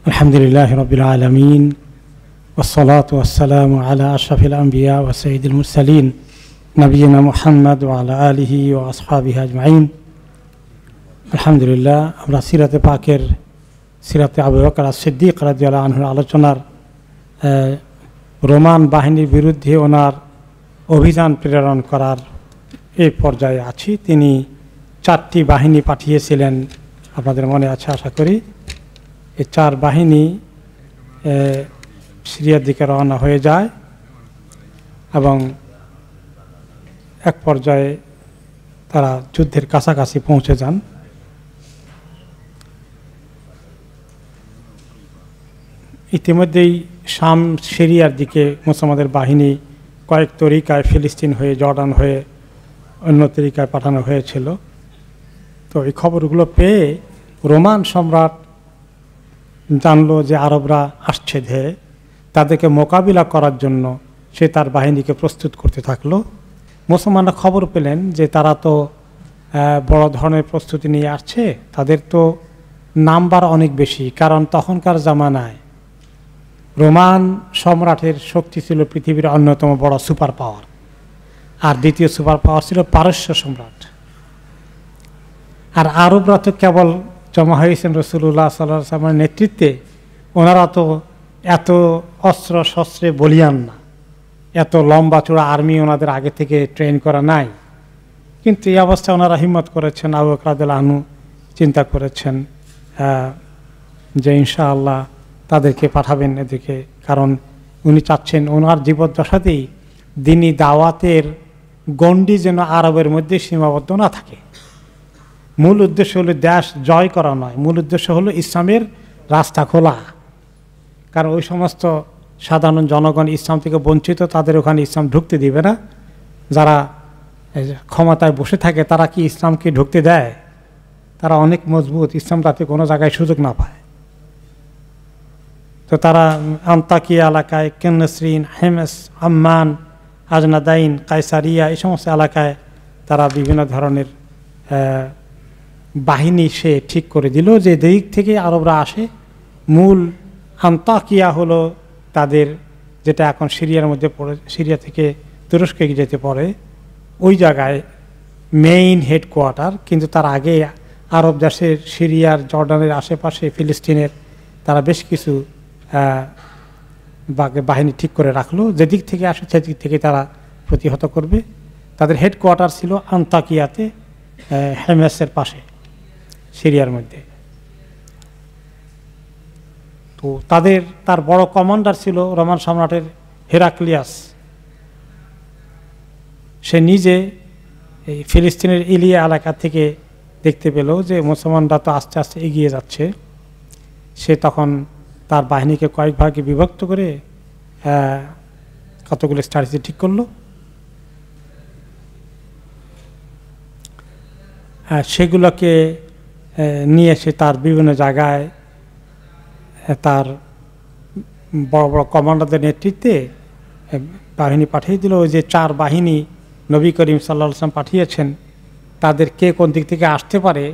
আলহামদুলিল্লাহ রাব্বিল আলামিন ওয়াসসালাতু ওয়াসসালামু আলা আশরাফিল আম্বিয়া ওয়া সাইয়্যিদিল মুরসালিন নবিয়িনা মুহাম্মদ ওয়া আলা আলিহি ওয়া আসহাবিহি আজমাইন। আলহামদুলিল্লাহ, আমরা সিরাতে পাকের সিরাতে আবু বকর as-সিদ্দিক রাদিয়াল্লাহু আনহুর আলোচনার রোমান বাহিনীর বিরুদ্ধে ওনার অভিযান প্রেরণ করার এই পর্যায়ে আছি। তিনি 4টি বাহিনী পাঠিয়েছিলেন, আপনাদের মনে আছে আশা করি। এই 4 বাহিনী সিরিয়ার দিকে রওনা হয়ে যায় এবং এক পর্যায়ে তারা যুদ্ধের কাছাকাছি পৌঁছে যান। ইতিমধ্যেই শাম সিরিয়ার দিকে মুসলমানদের বাহিনী কয়েক তরিকায় ফিলিস্তিন হয়ে, জর্ডান হয়ে, অন্য তরিকায় পাঠানো হয়েছিল। তো এই খবরগুলো পেয়ে রোমান সম্রাট জানলো যে আরবরা আসছে ধেয়ে, তাদেরকে মোকাবিলা করার জন্য সে তার বাহিনীকে প্রস্তুত করতে থাকলো। মুসলমানরা খবর পেলেন যে তারা তো বড় ধরনের প্রস্তুতি নিয়ে আসছে, তাদের তো নাম্বার অনেক বেশি, কারণ তখনকার জামানায় রোমান সম্রাটের শক্তি ছিল পৃথিবীর অন্যতম বড় সুপার পাওয়ার, আর দ্বিতীয় সুপার পাওয়ার ছিল পারস্য সম্রাট। আর আরবরা তো কেবল জমা হয়েছেন রাসূলুল্লাহ সাল্লাল্লাহু আলাইহি ওয়াসাল্লামের নেতৃত্বে, ওনারা তো এত অস্ত্র শস্ত্রে বলিয়ান না, এত লম্বা চূড়া আর্মি ওনাদের আগে থেকে ট্রেন করা নাই। কিন্তু এই অবস্থায় ওনারা হিম্মত করেছেন। আবু বকর রাদিয়াল্লাহু আনহু চিন্তা করেছেন যে ইনশাআল্লাহ তাদেরকে পাঠাবেন এদিকে, কারণ উনি চাচ্ছেন ওনার জীবদ্দশাতেই দ্বীনি দাওয়াতের গণ্ডি যেন আরবের মধ্যে সীমাবদ্ধ না থাকে। মূল উদ্দেশ্য হলো দেশ জয় করা নয়, মূল উদ্দেশ্য হলো ইসলামের রাস্তা খোলা। কারণ ওই সমস্ত সাধারণ জনগণ ইসলাম থেকে বঞ্চিত, তাদের ওখানে ইসলাম ঢুকতে দিবে না। যারা ক্ষমতায় বসে থাকে তারা কি ইসলামকে ঢুকতে দেয়? তারা অনেক মজবুত, ইসলাম তাতে কোনো জায়গায় সুযোগ না পায়। তো তারা আন্তাকিয়া এলাকায়, কেন্নসরিন, হেমেস, আম্মান, আজনাদাইন, কায়সারিয়া, এই সমস্ত এলাকায় তারা বিভিন্ন ধরনের বাহিনী সে ঠিক করে দিল যে দিক থেকে আরবরা আসে। মূল আন্তাকিয়া হলো তাদের, যেটা এখন সিরিয়ার মধ্যে পড়ে, সিরিয়া থেকে তুরস্কে যেতে পড়ে, ওই জায়গায় মেইন হেডকোয়ার্টার। কিন্তু তার আগে আরব দেশের সিরিয়ার, জর্ডানের আশেপাশে, ফিলিস্তিনের তারা বেশ কিছু বাহিনী ঠিক করে রাখলো, যেদিক থেকে আসে সেদিক থেকে তারা প্রতিহত করবে। তাদের হেডকোয়ার্টার ছিল আন্তাকিয়াতে, হেমেসের পাশে, সিরিয়ার মধ্যে। তো তার বড় কমান্ডার ছিল রোমান সম্রাটের হেরাক্লিয়াস। সে নিজে এই ফিলিস্তিনের ইলিয়া এলাকা থেকে দেখতে পেল যে মুসলমানরা তো আস্তে আস্তে এগিয়ে যাচ্ছে। সে তখন তার বাহিনীকে কয়েক ভাগে বিভক্ত করে কতগুলো স্ট্র্যাটেজি ঠিক করলো। সেগুলোকে নিয়ে এসে তার বিভিন্ন জায়গায় তার বড় বড় কমান্ডারদের নেতৃত্বে বাহিনী পাঠিয়ে দিল। ওই যে 4 বাহিনী নবী করিম সাল্লাল্লাহু আলাইহি ওয়াসাল্লাম পাঠিয়েছেন, তাদের কে কোন দিক থেকে আসতে পারে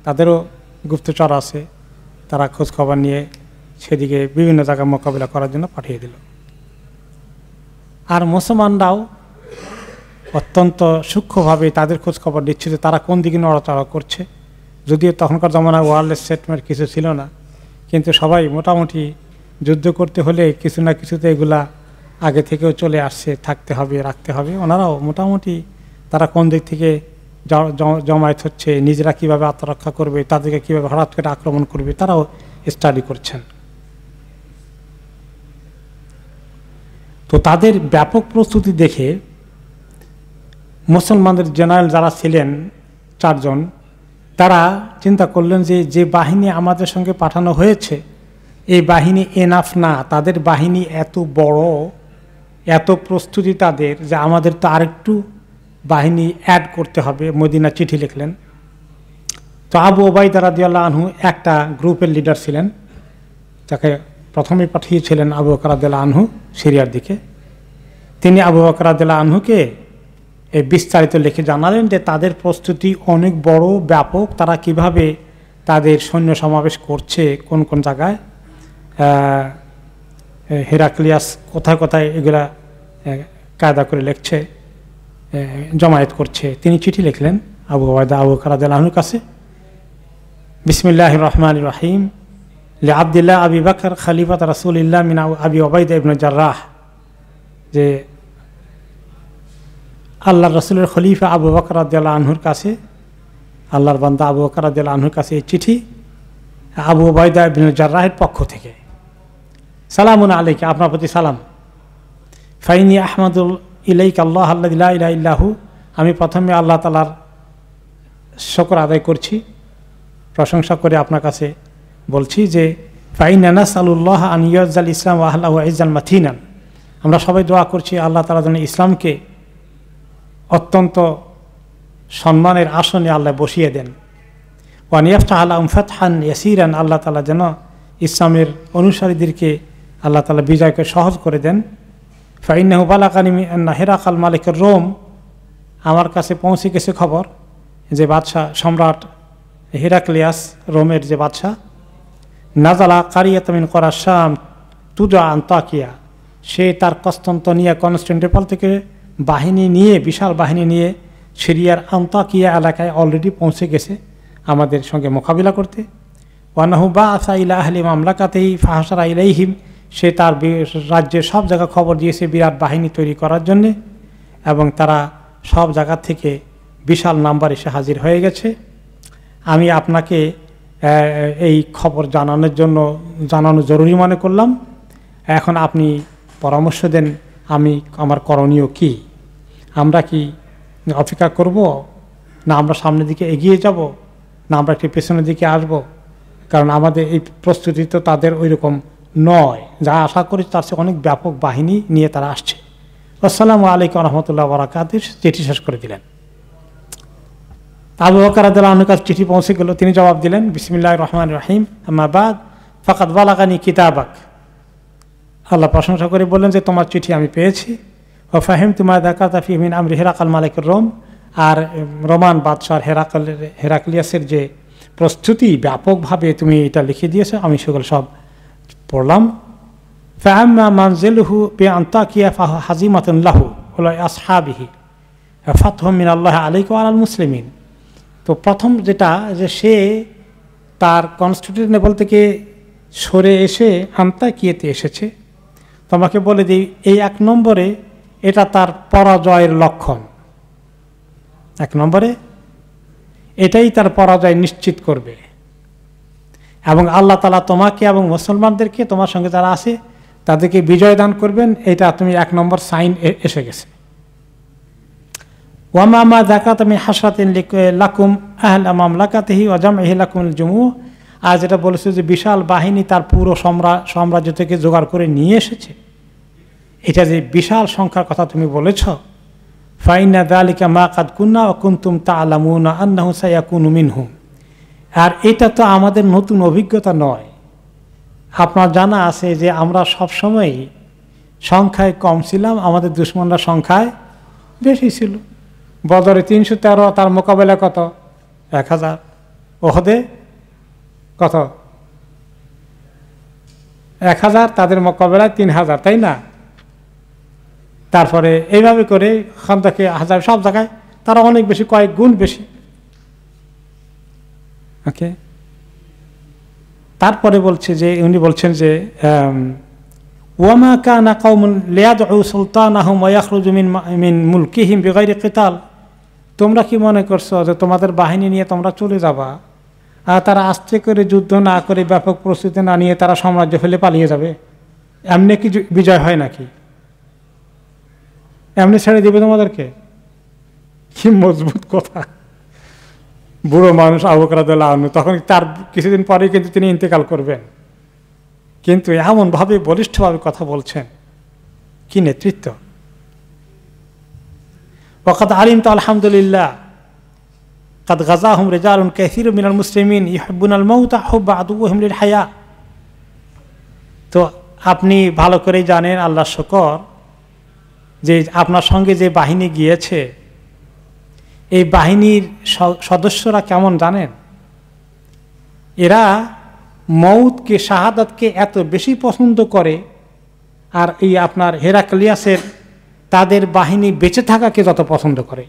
তাদেরও গুপ্তচর আছে, তারা খোঁজ খবর নিয়ে সেদিকে বিভিন্ন জায়গায় মোকাবিলা করার জন্য পাঠিয়ে দিল। আর মুসলমানরাও অত্যন্ত সূক্ষ্মভাবে তাদের খোঁজ খবর দিচ্ছে যে তারা কোন দিকে নড়াচড়া করছে। যদিও তখনকার জমানায় ওয়ারলেস সেটেলমেন্ট কিছু ছিল না, কিন্তু সবাই মোটামুটি যুদ্ধ করতে হলে কিছু না কিছুতে এগুলা আগে থেকেও চলে আসছে, থাকতে হবে, রাখতে হবে। ওনারাও মোটামুটি তারা কোন দিক থেকে জমায়েত হচ্ছে, নিজেরা কীভাবে আত্মরক্ষা করবে, তাদেরকে কীভাবে হঠাৎ করে আক্রমণ করবে, তারাও স্টাডি করছেন। তো তাদের ব্যাপক প্রস্তুতি দেখে মুসলমানদের জেনারেল যারা ছিলেন 4 জন, তারা চিন্তা করলেন যে বাহিনী আমাদের সঙ্গে পাঠানো হয়েছে এই বাহিনী এনাফ না, তাদের বাহিনী এত বড়, এত প্রস্তুতি তাদের, যে আমাদের তো আরেকটু বাহিনী অ্যাড করতে হবে। মদিনা চিঠি লিখলেন। তো আবু ওবাইদা রাদিয়াল্লাহু আনহু একটা গ্রুপের লিডার ছিলেন, যাকে প্রথমে পাঠিয়েছিলেন আবু বকর রাদিয়াল্লাহু আনহু সিরিয়ার দিকে। তিনি আবু বকর রাদিয়াল্লাহু আনহুকে এই বিস্তারিত লিখে জানালেন যে তাদের প্রস্তুতি অনেক বড়, ব্যাপক, তারা কিভাবে তাদের সৈন্য সমাবেশ করছে, কোন কোন জায়গায়, হেরাক্লিয়াস কোথায় কোথায় এগুলা কায়দা করে লিখছে, জমায়েত করছে। তিনি চিঠি লিখলেন আবু ওবায়দা আবু বকর রাদিয়াল্লাহু আনহুর কাছে, বিসমিল্লাহির রহমানির রহিম, লি আব্দুল্লাহ আবি বকর খলিফাত রাসূলিল্লাহ মিন আবি ওবায়দা ইবনে জাররাহ, যে আল্লাহর রাসূলের খলিফা আবু বকর রাদিয়াল্লাহু আনহুর কাছে, আল্লাহর বান্দা আবু বকর রাদিয়াল্লাহু আনহুর কাছে এই চিঠি আবু ওবায়দা ইবনে জাররাহের পক্ষ থেকে। সালামুন আলাইকা, আপনার প্রতি সালাম। ফাইনি আহমাদুল ইলাইকা আল্লাহ আল্লাযী লা ইলাহা ইল্লাহু, আমি প্রথমে আল্লাহ তাআলার শুকর আদায় করছি, প্রশংসা করে আপনার কাছে বলছি যে ফাইনা নাসআলুল্লাহ আন ইয়াজ্জাল ইসলাম ওয়া আহলাহু ইজ্জাল মাতিনান, আমরা সবাই দোয়া করছি আল্লাহ তাআলা যেন ইসলামকে অত্যন্ত সম্মানের আসনে আল্লাহ বসিয়ে দেন। ওয়ান ইয়াফতাহ লাহুম ফাতহান ইয়াসিরান, আল্লাহ তাআলা যেন ইসলামের অনুসারীদেরকে আল্লাহ তাআলা বিজয়কে সহজ করে দেন। ফাইন্নাহু বালাগানি আন্না হিরাকাল মালিকুর রোম, আমার কাছে পৌঁছে গেছে খবর যে বাদশাহ সম্রাট হেরাক্লিয়াস, রোমের যে বাদশাহ, নাজালা কারিয়াত মিন করা শাম তুজা আন্তাকিয়া, সে তার কনস্টান্টিনিয়া কনস্টান্টিনোপল থেকে বাহিনী নিয়ে, বিশাল বাহিনী নিয়ে সিরিয়ার আন্তাকিয়া এলাকায় অলরেডি পৌঁছে গেছে আমাদের সঙ্গে মোকাবিলা করতে। ওয়ানাহু বাআসা ইলা আহলি মামলাকাতিহি ফাহাশারা ইলাইহিম, সে তার রাজ্যের সব জায়গা খবর দিয়েছে বিরাট বাহিনী তৈরি করার জন্যে, এবং তারা সব জায়গা থেকে বিশাল নাম্বার এসে হাজির হয়ে গেছে। আমি আপনাকে এই খবর জানানো জরুরি মনে করলাম। এখন আপনি পরামর্শ দেন আমার করণীয় কি? আমরা কি অপেক্ষা করব, না আমরা সামনের দিকে এগিয়ে যাব, না আমরা একটু পেছনের দিকে আসব? কারণ আমাদের এই প্রস্তুতি তো তাদের ওই রকম নয়, যা আশা করি তার চেয়ে অনেক ব্যাপক বাহিনী নিয়ে তারা আসছে। আসসালামু আলাইকুম রহমতুল্লাহ বারাকাতুহু, চিঠি শেষ করে দিলেন। আবু বকর রাদিয়াল্লাহু আনহুর কাছে চিঠি পৌঁছে গেল, তিনি জবাব দিলেন বিসমিল্লাহির রহমানির রহিম, আম্মা বাদ ফাকাদ বালাগানি কিতাবাক, আল্লাহ প্রশংসা করে বললেন যে তোমার চিঠি আমি পেয়েছি। ও ফাহিমতু মা যাকারতা ফি মিন আমরি হিরাকাল মালিকুর রোম, আর রোমান বাদশাহ হেরাক্লিয়াসের যে প্রস্তুতি ব্যাপকভাবে তুমি এটা লিখে দিয়েছো, আমি সেগুলো সব পড়লাম। ফাআম্মা মানজিলুহু বিআন্তাকিয়া ফাহাজিমাতুন লাহু ওয়া আসহাবিহি ফাতহুম মিনাল্লাহি আলাইকা ওয়া আলাল মুসলিমিন। তো প্রথম যেটা, যে সে তার কনস্টান্টিনোপল থেকে সরে এসে আন্তাকিয়াতে এসেছে, তোমাকে বলে দিই এই 1 নম্বরে এটা তার পরাজয়ের লক্ষণ। 1 নম্বরে এটাই তার পরাজয় নিশ্চিত করবে, এবং আল্লাহ তাআলা তোমাকে এবং মুসলমানদেরকে, তোমার সঙ্গে যারা আছে তাদেরকে বিজয় দান করবেন, এটা তুমি 1 নম্বর সাইন এসে গেছে। ওয়ামা মা যাকাতা মিন হাসরাতিন লাকুম আহলা মামলাকাতিহি ওয়া জামইহি লাকুমুল জুমুহ, আর যেটা বলেছে যে বিশাল বাহিনী তার পুরো সাম্রাজ্য থেকে জোগাড় করে নিয়ে এসেছে, এটা যে বিশাল সংখ্যার কথা তুমি বলেছ। ফাইন্না যালিকা মা কাদ কুন্না ওয়া কুনতুম তা'লামুনা আন্নাহু সায়াকুনু মিনহুম, আর এটা তো আমাদের নতুন অভিজ্ঞতা নয়। আপনার জানা আছে যে আমরা সবসময় সংখ্যায় কম ছিলাম, আমাদের দুশমনরা সংখ্যায় বেশি ছিল। বদরে 313, তার মোকাবেলা কত? 1000। ওহদে কত? 1000, তাদের মোকাবেলায় 3000, তাই না? তারপরে এইভাবে করে খান্দাকে 1000, সব জায়গায় তারা অনেক বেশি, কয়েক গুণ বেশি। ওকে, তারপরে বলছে যে উনি বলছেন যে ওয়ামা কানা কওমুন লিয়াদউ সুলতানাহুম ওয়া ইয়াখরুজু মিন মুলকিহিম বিগাইরি কিতাল, তোমরা কি মনে করছো যে তোমাদের বাহিনী নিয়ে তোমরা চলে যাবা, আর তারা আস্তে করে যুদ্ধ না করে, ব্যাপক প্রস্তুতি না নিয়ে তারা সাম্রাজ্য ফেলে পালিয়ে যাবে? এমনি কি বিজয় হয় নাকি? এমনি ছেড়ে দিবে তোমাদেরকে? কি মজবুত কথা! বুড়ো মানুষ আবু বকর রাদিয়াল্লাহু আনহু, তখন তার কিছুদিন পরেই কিন্তু তিনি ইন্তেকাল করবেন, কিন্তু এমনভাবে বলিষ্ঠভাবে কথা বলছেন, কি নেতৃত্ব! ওয়াকাদ আলিমতু আলহামদুলিল্লাহ কাদ গাযাহুম রিজালুন কাসীরুম মিনাল মুসলিমিন ইউহিব্বুনাল মাউতা হুব্বা আদুওয়িহিম লিল হায়া। তো আপনি ভালো করেই জানেন, আল্লাহর শুকর, যে আপনার সঙ্গে যে বাহিনী গিয়েছে, এই বাহিনীর সদস্যরা কেমন জানেন? এরা মউতকে, শাহাদাতকে এত বেশি পছন্দ করে, আর এই আপনার হেরাক্লিয়াসের তাদের বাহিনী বেঁচে থাকাকে যত পছন্দ করে।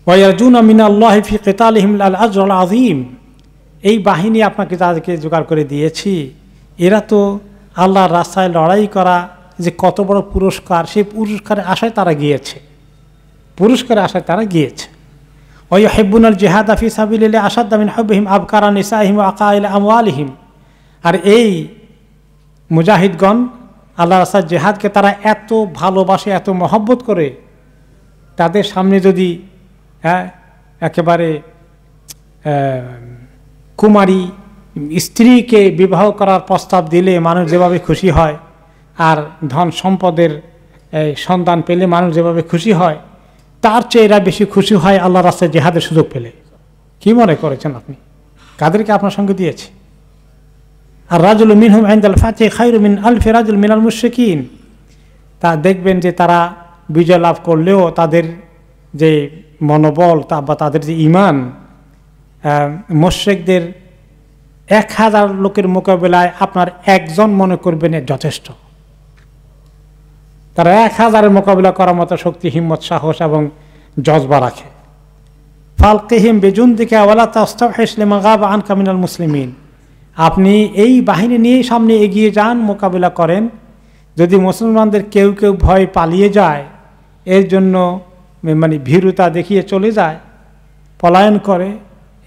ওয়ায়ারজুনা মিনাল্লাহি ফি কিতালিহিম আল আজরুল আযীম, এই বাহিনী আপনাকে যাদেরকে জোগাড় করে দিয়েছি, এরা তো আল্লাহর রাস্তায় লড়াই করা যে কত বড় পুরস্কার, সেই পুরস্কারের আশায় তারা গিয়েছে, পুরস্কারের আশায় তারা গিয়েছে। ওয়াইহিব্বুনাল জিহাদা ফি সাবিলিল্লাহি আশাদ্দা মিন হুব্বিহিম আবকারা নিসাইহিম ওয়া আকাইলা আমওয়ালিহিম, আর এই মুজাহিদগণ আল্লাহর রাস্তায় জিহাদকে তারা এত ভালোবাসে, এত মহব্বত করে, তাদের সামনে যদি একেবারে কুমারী স্ত্রীকে বিবাহ করার প্রস্তাব দিলে মানুষ যেভাবে খুশি হয়, আর ধন সম্পদের সন্তান পেলে মানুষ যেভাবে খুশি হয়, তার চেয়ে এরা বেশি খুশি হয় আল্লাহর রাস্তায় জিহাদের সুযোগ পেলে। কি মনে করেছেন আপনি? কাদেরকে আপনার সঙ্গে দিয়েছে? আর রাজুল মিনহুম ইনদাল ফাতিহ খায়রুম মিন আলফি রাজুল মিনাল মুশরিকিন, তা দেখবেন যে তারা বিজয় লাভ করলেও তাদের যে মনোবল বা তাদের যে ঈমান, মুশরিকদের 1000 লোকের মোকাবেলায় আপনার একজন মনে করবেন যথেষ্ট। তারা 1000-এর মোকাবিলা করার মতো শক্তি, হিম্মত, সাহস এবং জজবা রাখে। ফালকিহিম বিজুনদিকা ওয়ালা তাস্তাহিস লিমা গাবা আনকা মিনাল মুসলিমিন, আপনি এই বাহিনী নিয়ে সামনে এগিয়ে যান, মোকাবিলা করেন। যদি মুসলমানদের কেউ কেউ ভয় পালিয়ে যায়, এর জন্য মানে ভীরুতা দেখিয়ে চলে যায়, পলায়ন করে,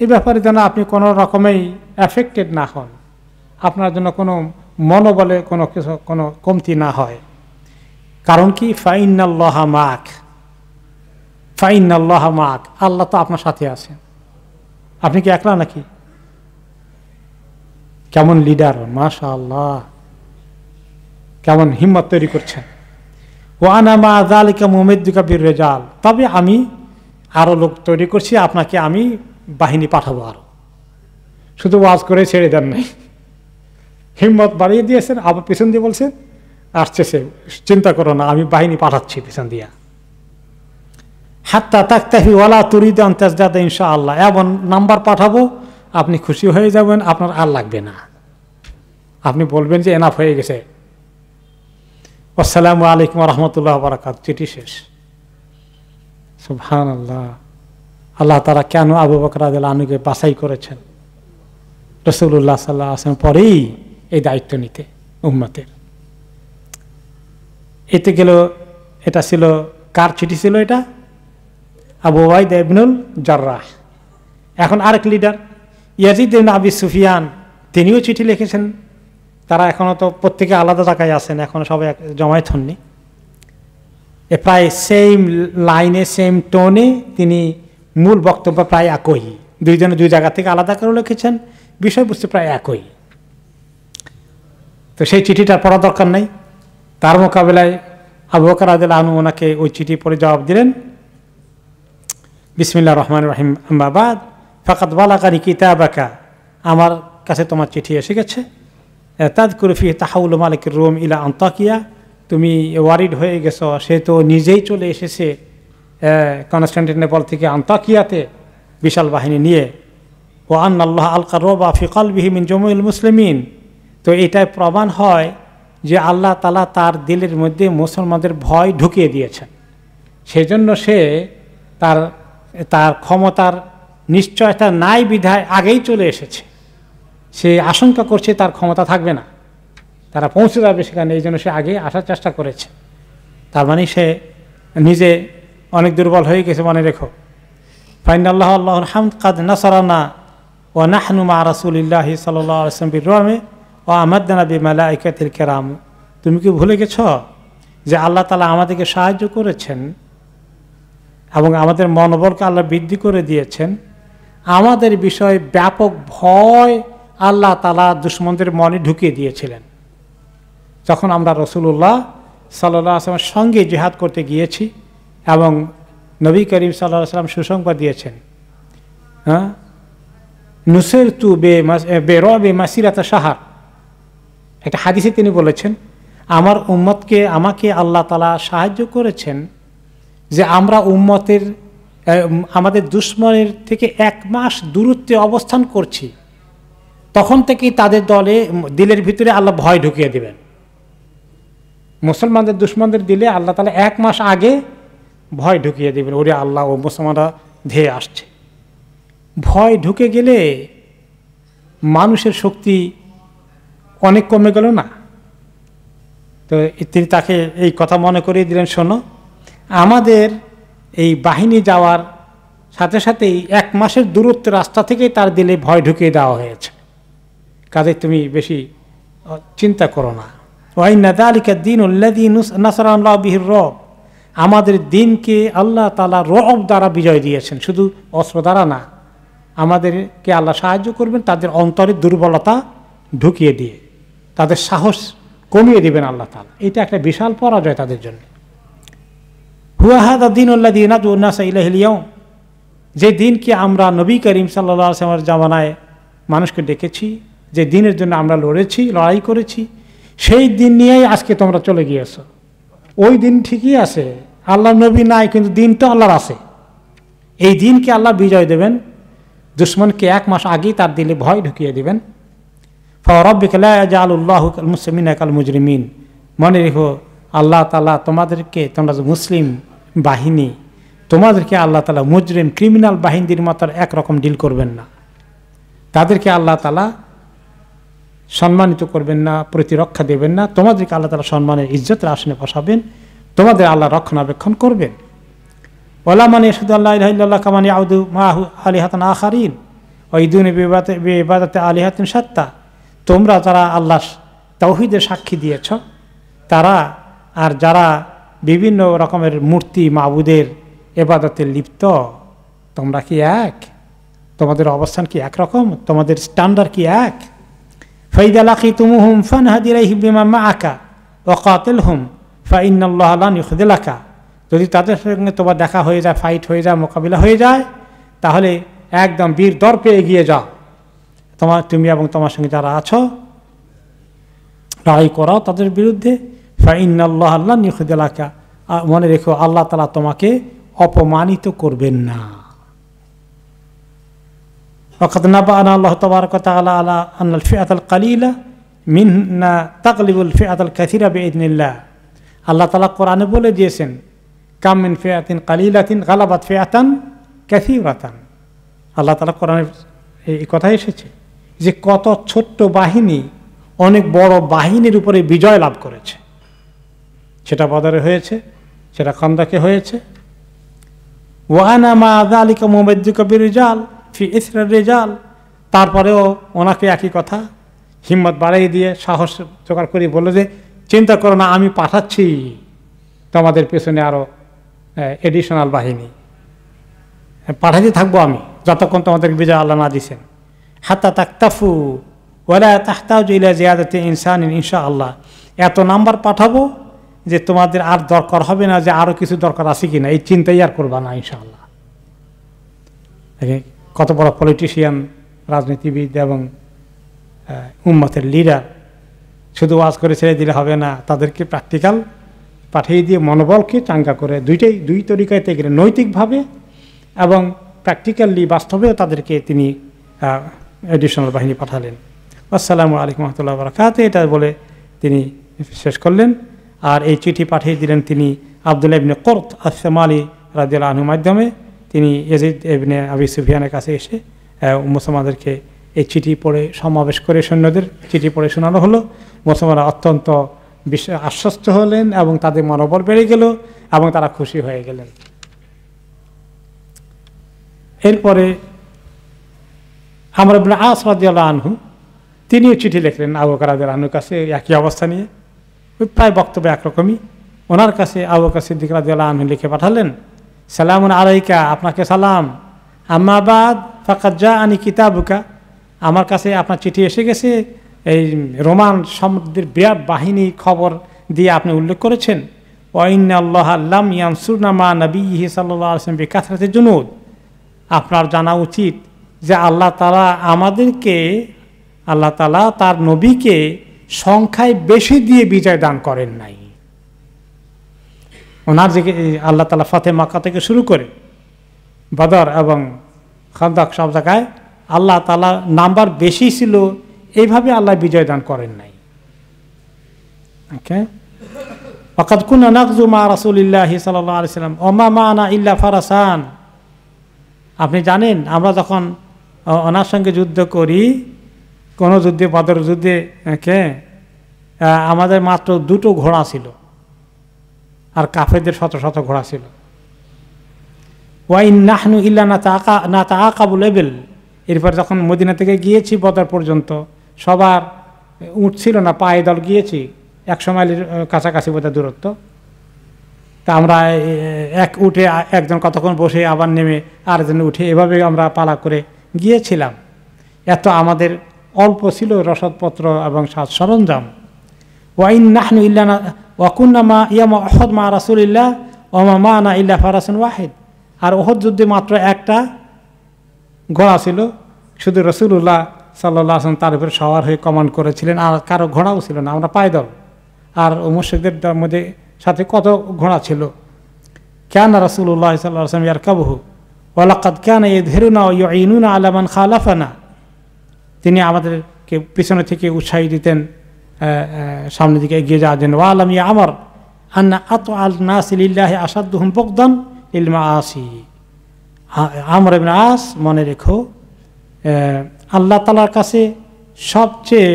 এই ব্যাপারে যেন আপনি কোনো রকমেই এফেক্টেড না হন, আপনার জন্য কোনো মনোবলে কোনো কমতি না হয়। কারণ কি? ফাইন্নাল্লাহা মাক, ফাইন্নাল্লাহা মাক, আল্লাহ তো আপনার সাথে আছেন। আপনি কি একলা নাকি? কেমন লিডার, মাশাআল্লাহ, কেমন হিম্মত তৈরি করছেন। ওয়ানা মা যালিকা মুমিদ্দুকা বিররিজাল, তবে আমি আরো লোক তৈরি করছি, আপনাকে আমি বাহিনী পাঠাবো আরো। শুধু ওয়াজ করে ছেড়ে দেন নাই, হিম্মত বাড়িয়ে দিয়েছেন, আবার পিছন দিয়ে বলছেন আসছে, চিন্তা করো না, আমি বাহিনী পাঠাচ্ছি পিছন দিয়া। হাত্তা তাকতাফি ওয়ালা তুরিদু আন তাজদাদা ইনশাআল্লাহ, এমন নাম্বার পাঠাবো আপনি খুশি হয়ে যাবেন, আপনার আর লাগবে না, আপনি বলবেন যে এনাফ হয়ে গেছে। আসসালামু আলাইকুম ওয়া রাহমাতুল্লাহি ওয়া বারাকাতুহু, চিঠি শেষ। সুবহানাল্লাহ। আল্লাহ তাআলা কেন আবু বকর রাদিয়াল্লাহু আনহুকে বাছাই করেছেন রাসূলুল্লাহ সাল্লাল্লাহু আলাইহি ওয়াসাল্লাম পরেই এই দায়িত্ব নিতে উম্মতের। এতে গেল, এটা ছিল কার চিঠি ছিল? এটা আবু উবাইদা ইবনুল জাররাহ। এখন আরেক লিডার ইয়াজিদ ইবনে আবি সুফিয়ান, তিনিও চিঠি লিখেছেন। তারা এখনো তো প্রত্যেকে আলাদা জায়গায় আছেন, এখনো সবাই জমায়েত হননি। প্রায় সেম লাইনে, সেম টোনে তিনি মূল বক্তব্য প্রায় একই, দুইজনে দুই জায়গা থেকে আলাদা করে লিখেছেন, বিষয়বস্তু প্রায় একই। তো সেই চিঠিটা পড়া দরকার নাই। তার মোকাবেলায় আবু বকর রাদিয়াল্লাহু আনহু ওনাকে ওই চিঠি পড়ে জবাব দিলেন, বিসমিল্লাহির রহমানির রহিম, আম্মা বাদ ফাকাদ বালাগানি কিতাবাকা, আমার কাছে তোমার চিঠি এসে গেছে। তাযকুরু ফিহি তাহাউল মালিকির রোম ইলা আনতাকিয়া, তুমি ওয়ারিড হয়ে গেছো, সে তো নিজেই চলে এসেছে কনস্টান্টিনোপল থেকে আনতাকিয়াতে বিশাল বাহিনী নিয়ে। ও আন্নাল্লাহ আলকা রুবা ফি কলবিহি মিন জুমুইল মুসলিমিন, তো এটাই প্রমাণ হয় যে আল্লাহ তাআলা তার দিলের মধ্যে মুসলমানদের ভয় ঢুকিয়ে দিয়েছেন। সেজন্য সে তার ক্ষমতার নিশ্চয়তা নাই বিধায় আগেই চলে এসেছে। সে আশঙ্কা করছে তার ক্ষমতা থাকবে না, তারা পৌঁছে যাবে সেখানে, এই জন্য সে আগে আসার চেষ্টা করেছে। তার মানে সে নিজে অনেক দুর্বল হয়ে গেছে। মনে রেখো, ফাইনাল্লাহ আল্লাহুল হামদ কাদ নাসারানা ওয়া নাহনু মা রাসূলিল্লাহি সাল্লাল্লাহু আলাইহি ওয়াসাল্লাম বিররামে ওয়া আমাদনা বিমালাইকাতিল কিরাম, তুমি কি ভুলে গেছ যে আল্লাহ তাআলা আমাদেরকে সাহায্য করেছেন এবং আমাদের মনোবলকে আল্লাহ বৃদ্ধি করে দিয়েছেন। আমাদের বিষয়ে ব্যাপক ভয় আল্লাহ তাআলা দুশমনদের মনে ঢুকিয়ে দিয়েছিলেন। যখন আমরা রাসূলুল্লাহ সাল্লাল্লাহু আলাইহি ওয়াসাল্লামের সঙ্গে জিহাদ করতে গিয়েছি এবং নবী করিম সাল্লাল্লাহু আলাইহি ওয়াসাল্লাম সুসংবাদ দিয়েছেন, নুসিরতু বিরুবি মাসিরাতা শাহর, একটা হাদিসে তিনি বলেছেন আমাকে আল্লাহ তাআলা সাহায্য করেছেন যে আমরা উম্মতের আমাদের দুশমনের থেকে 1 মাস দূরত্বে অবস্থান করছি, তখন থেকেই তাদের দিলের ভিতরে আল্লাহ ভয় ঢুকিয়ে দিবেন। মুসলমানদের দুশমনদের দিলে আল্লাহ তাআলা 1 মাস আগে ভয় ঢুকিয়ে দেবেন, ওরে আল্লাহ ও মুসলমানরা ধেয়ে আসছে। ভয় ঢুকে গেলে মানুষের শক্তি অনেক কমে গেল না? তো তিনি তাকে এই কথা মনে করিয়ে দিলেন, শোনো, আমাদের এই বাহিনী যাওয়ার সাথে সাথেই 1 মাসের দূরত্বের রাস্তা থেকেই তার দিলে ভয় ঢুকিয়ে দেওয়া হয়েছে, কাজে তুমি বেশি চিন্তা করো না। ওয়াইন্না যালিকা দ্বীনুল্লাযী নাসারাল্লাহু বিহির রব, আমাদের দিনকে আল্লাহ তাআলা রব দ্বারা বিজয় দিয়েছেন, শুধু অস্ত্র দ্বারা না। আমাদেরকে আল্লাহ সাহায্য করবেন তাদের অন্তরের দুর্বলতা ঢুকিয়ে দিয়ে, তাদের সাহস কমিয়ে দিবেন আল্লাহ তাআলা। এটা একটা বিশাল পরাজয় তাদের জন্য। হুয়া হাযা দ্বীনুল্লাযী নাদউ আন-নাসা ইলাইহিল ইয়াওম, যে দিনকে আমরা নবী করিম সাল্লাল্লাহু আলাইহি ওয়াসাল্লামের জামানায় মানুষকে ডেকেছি, যে দিনের জন্য আমরা লড়াই করেছি, সেই দিন নিয়েই আজকে তোমরা চলে গিয়েছো। ওই দিন ঠিকই আছে, আল্লাহ নবী নাই, কিন্তু দিন তো আল্লাহর আছে। এই দিনকে আল্লাহ বিজয় দেবেন, দুশমনকে 1 মাস আগেই তার দিলে ভয় ঢুকিয়ে দেবেন। ফারাব্বিকা লা ইয়াজআলুল্লাহু আল মুসলিমিনা কাল মুজরিমিন, মনে রেখো আল্লাহ তাআলা তোমাদেরকে, তোমরা যে মুসলিম বাহিনী, তোমাদেরকে আল্লাহ তাআলা মুজরিম ক্রিমিনাল বাহিনীর মতো একরকম ডিল করবেন না। তাদেরকে আল্লাহ তাআলা সম্মানিত করবেন না, প্রতিরক্ষা দেবেন না। তোমাদেরকে আল্লাহ তাআলা সম্মানের ইজ্জতের আসনে বসাবেন, তোমাদের আল্লাহ রক্ষণাবেক্ষণ করবেন। ওয়ালা মান ইয়াশহাদু আল্লা ইলাহা ইল্লাল্লাহ কামান ইয়াউদু মাহু আলিহাতান আখারিন ওয়া ইয়াদুনু বিইবাদাতি আলিহাতিন শাত্তা, তোমরা যারা আল্লাহ তাওহীদের সাক্ষী দিয়েছ, তারা আর যারা বিভিন্ন রকমের মূর্তি মাবুদের ইবাদতে লিপ্ত, তোমরা কি এক? তোমাদের অবস্থান কি একরকম? তোমাদের স্ট্যান্ডার্ড কি এক? ফাইদা লাকিতুমুহুম ফানহাদ ইলাইহিম বিমা মাআকা ওয়া কাতিলহুম ফাইন্নাল্লাহা লা ইউখযিলাকা, যদি তাদের সঙ্গে তোমার দেখা হয়ে যায়, ফাইট হয়ে যায়, মোকাবিলা হয়ে যায়, তাহলে একদম বীর দর্পে এগিয়ে যাও, তুমি এবং তোমার সঙ্গে যারা আছো লড়াই করাও তাদের বিরুদ্ধে। ফাইন্নাল্লাহা লা ইউখযিলাকা, মনে রেখো আল্লাহ তাআলা তোমাকে অপমানিত করবেন না। وقد نبأنا الله تبارك وتعالى على أن الفئة القليلة منا تغلب الفئة الكثيرة بإذن الله, আল্লাহ তাআলা কোরআনে বলে দিয়েছেন, কাম মিন ফিআতিন কালিলাতিন গালাবাত ফিআতান কাসীরাতান। আল্লাহ তাআলা কোরআনে এই কথা এসেছে যে কত ছোট্ট বাহিনী অনেক বড় বাহিনীর উপরে বিজয় লাভ করেছে। সেটা বদরে হয়েছে, সেটা খন্দকে হয়েছে। ওয়া আনা মা যালিকা মুমাদ্দিকা বিরিজাল ফি ইসরার রিজাল, তারপরেও ওনাকে একই কথা হিম্মত বাড়িয়ে দিয়ে সাহস জোগাড় করে বলল যে চিন্তা করো না, আমি পাঠাচ্ছি তোমাদের পেছনে আরো এডিশনাল বাহিনী, পাঠাতে থাকবো আমি যতক্ষণ তোমাদের বিজয় আল্লাহ না দিছেন। হাত্তা তাকতাফু ওয়ালা তাহতাজু ইলা জিয়াদাতি ইনসানিন ইনশাআল্লাহ, এত নাম্বার পাঠাবো যে তোমাদের আর দরকার হবে না যে আরো কিছু দরকার আছে কিনা, এই চিন্তাই আর করবা না ইনশাআল্লাহ। কত বড় পলিটিশিয়ান, রাজনীতিবিদ এবং উম্মতের লিডার, শুধু ওয়াজ করে ছেড়ে দিলে হবে না, তাদেরকে প্র্যাকটিক্যাল পাঠিয়ে দিয়ে মনোবলকে চাঙ্গা করে, দুই তরিকায় গেলে নৈতিকভাবে এবং প্র্যাকটিক্যালি বাস্তবেও তাদেরকে তিনি এডিশনাল বাহিনী পাঠালেন। আসসালামু আলাইকুম ওয়া রাহমাতুল্লাহি ওয়া বারাকাতুহু, এটা বলে তিনি শেষ করলেন। আর এই চিঠি পাঠিয়ে দিলেন তিনি আব্দুল্লাহ ইবনে কুরত আস-সামালি রাদিয়াল্লাহু আনহুর মাধ্যমে। তিনি ইয়াজিদ ইবনে আবি সুফিয়ানের কাছে এসে মুসলমানদেরকে এই চিঠি পড়ে সমাবেশ করে সৈন্যদের চিঠি পড়ে শোনানো হলো। মুসলমানরা অত্যন্ত আশ্বস্ত হলেন এবং তাদের মনোবল বেড়ে গেল এবং তারা খুশি হয়ে গেলেন। এরপরে আমর ইবনে আস রাদিয়াল্লাহু আনহু তিনিও চিঠি লিখলেন আবু বকর রাদিয়াল্লাহু আনহুর কাছে একই অবস্থা নিয়ে, প্রায় বক্তব্য একরকমই। ওনার কাছে আবু বকর সিদ্দিক রাদিয়াল্লাহু আনহু লিখে পাঠালেন, সালামুন আলাইকা, আপনাকে সালাম। আম্মা বাদ ফাকাদ জাআনি কিতাবুকা, আমার কাছে আপনার চিঠি এসে গেছে। এই রোমান সমুদ্রের বিরাট বাহিনী খবর দিয়ে আপনি উল্লেখ করেছেন। ওয়া ইন্নাল্লাহা লাম ইয়ানসুরনা মা নবিয়্যিহি সাল্লাল্লাহু আলাইহি ওয়াসাল্লাম বিকাসরাতি জুনুদ, আপনার জানা উচিত যে আল্লাহ তাআলা তার নবীকে সংখ্যায় বেশি দিয়ে বিজয় দান করেন নাই। ওনার যে আল্লাহ তাআলা ফাতে মাক্কা থেকে শুরু করে বদর এবং খন্দক সব জায়গায় আল্লাহ তাআলা নাম্বার বেশি ছিল, এইভাবে আল্লাহ বিজয় দান করেন নাই। ওকে, ওয়াকাদ কুননা নাগজু মা রাসূলিল্লাহি সাল্লাল্লাহু আলাইহি ওয়াসাল্লাম ওমা মানা ইল্লা ফারাসান। আপনি জানেন আমরা যখন ওনার সঙ্গে যুদ্ধ করি, কোন যুদ্ধে, বদর যুদ্ধে, আমাদের মাত্র 2টো ঘোড়া ছিল আর কাফেরদের শত শত ঘোড়া ছিল। ওয়াইন নাহনু ইল্লা নাতাআকাবুল ইবিল। এরপর যখন মদিনা থেকে গিয়েছি বদর পর্যন্ত, সবার উট ছিল না, পায়ে দল গিয়েছি, 100 মাইলের কাছাকাছি বোধহয় দূরত্ব। তা আমরা এক উঠে একজন কতক্ষণ বসে আবার নেমে আরেকজন উঠে, এভাবে আমরা পালা করে গিয়েছিলাম। এত আমাদের অল্প ছিল রসদপত্র এবং সাজ সরঞ্জাম। ওয়াইন নাহনু ইল্লা ওয়াকুন্না মা ইয়ামা উহুদ মা রাসূলিল্লাহ ওমা মানা ইল্লা ফারাসুন ওয়াহিদ। আর উহুদ যুদ্ধে মাত্র একটা ঘোড়া ছিল, শুধু রাসূলুল্লাহ সাল্লাল্লাহু আলাইহি ওয়াসাল্লাম তার উপরে সওয়ার হয়ে কমান্ড করেছিলেন, আর কারো ঘোড়াও ছিল না, আমরা পায়দল। আর মুশরিকদের মধ্যে সাথে কত ঘোড়া ছিল। কানা রাসূলুল্লাহ সাল্লাল্লাহু আলাইহি ওয়াসাল্লাম ইয়ারকাবুহু ওয়া লাকাদ কানা ইয়াযহিরুনা ওয়া ইউঈনুনা আলা মান খালাফানা। তিনি আমাদেরকে পিছনে থেকে উৎসাহ দিতেন সামনের দিকে এগিয়ে যাওয়ার জন্য। ওয়া আলাম ইয়া আমর আন্না আতআল নাস লিল্লাহি আশাদ্দুহুম বুগদান লিল মাআসি। আমর ইবনে আস, মনে রেখো, আল্লাহ তাআলার কাছে সবচেয়ে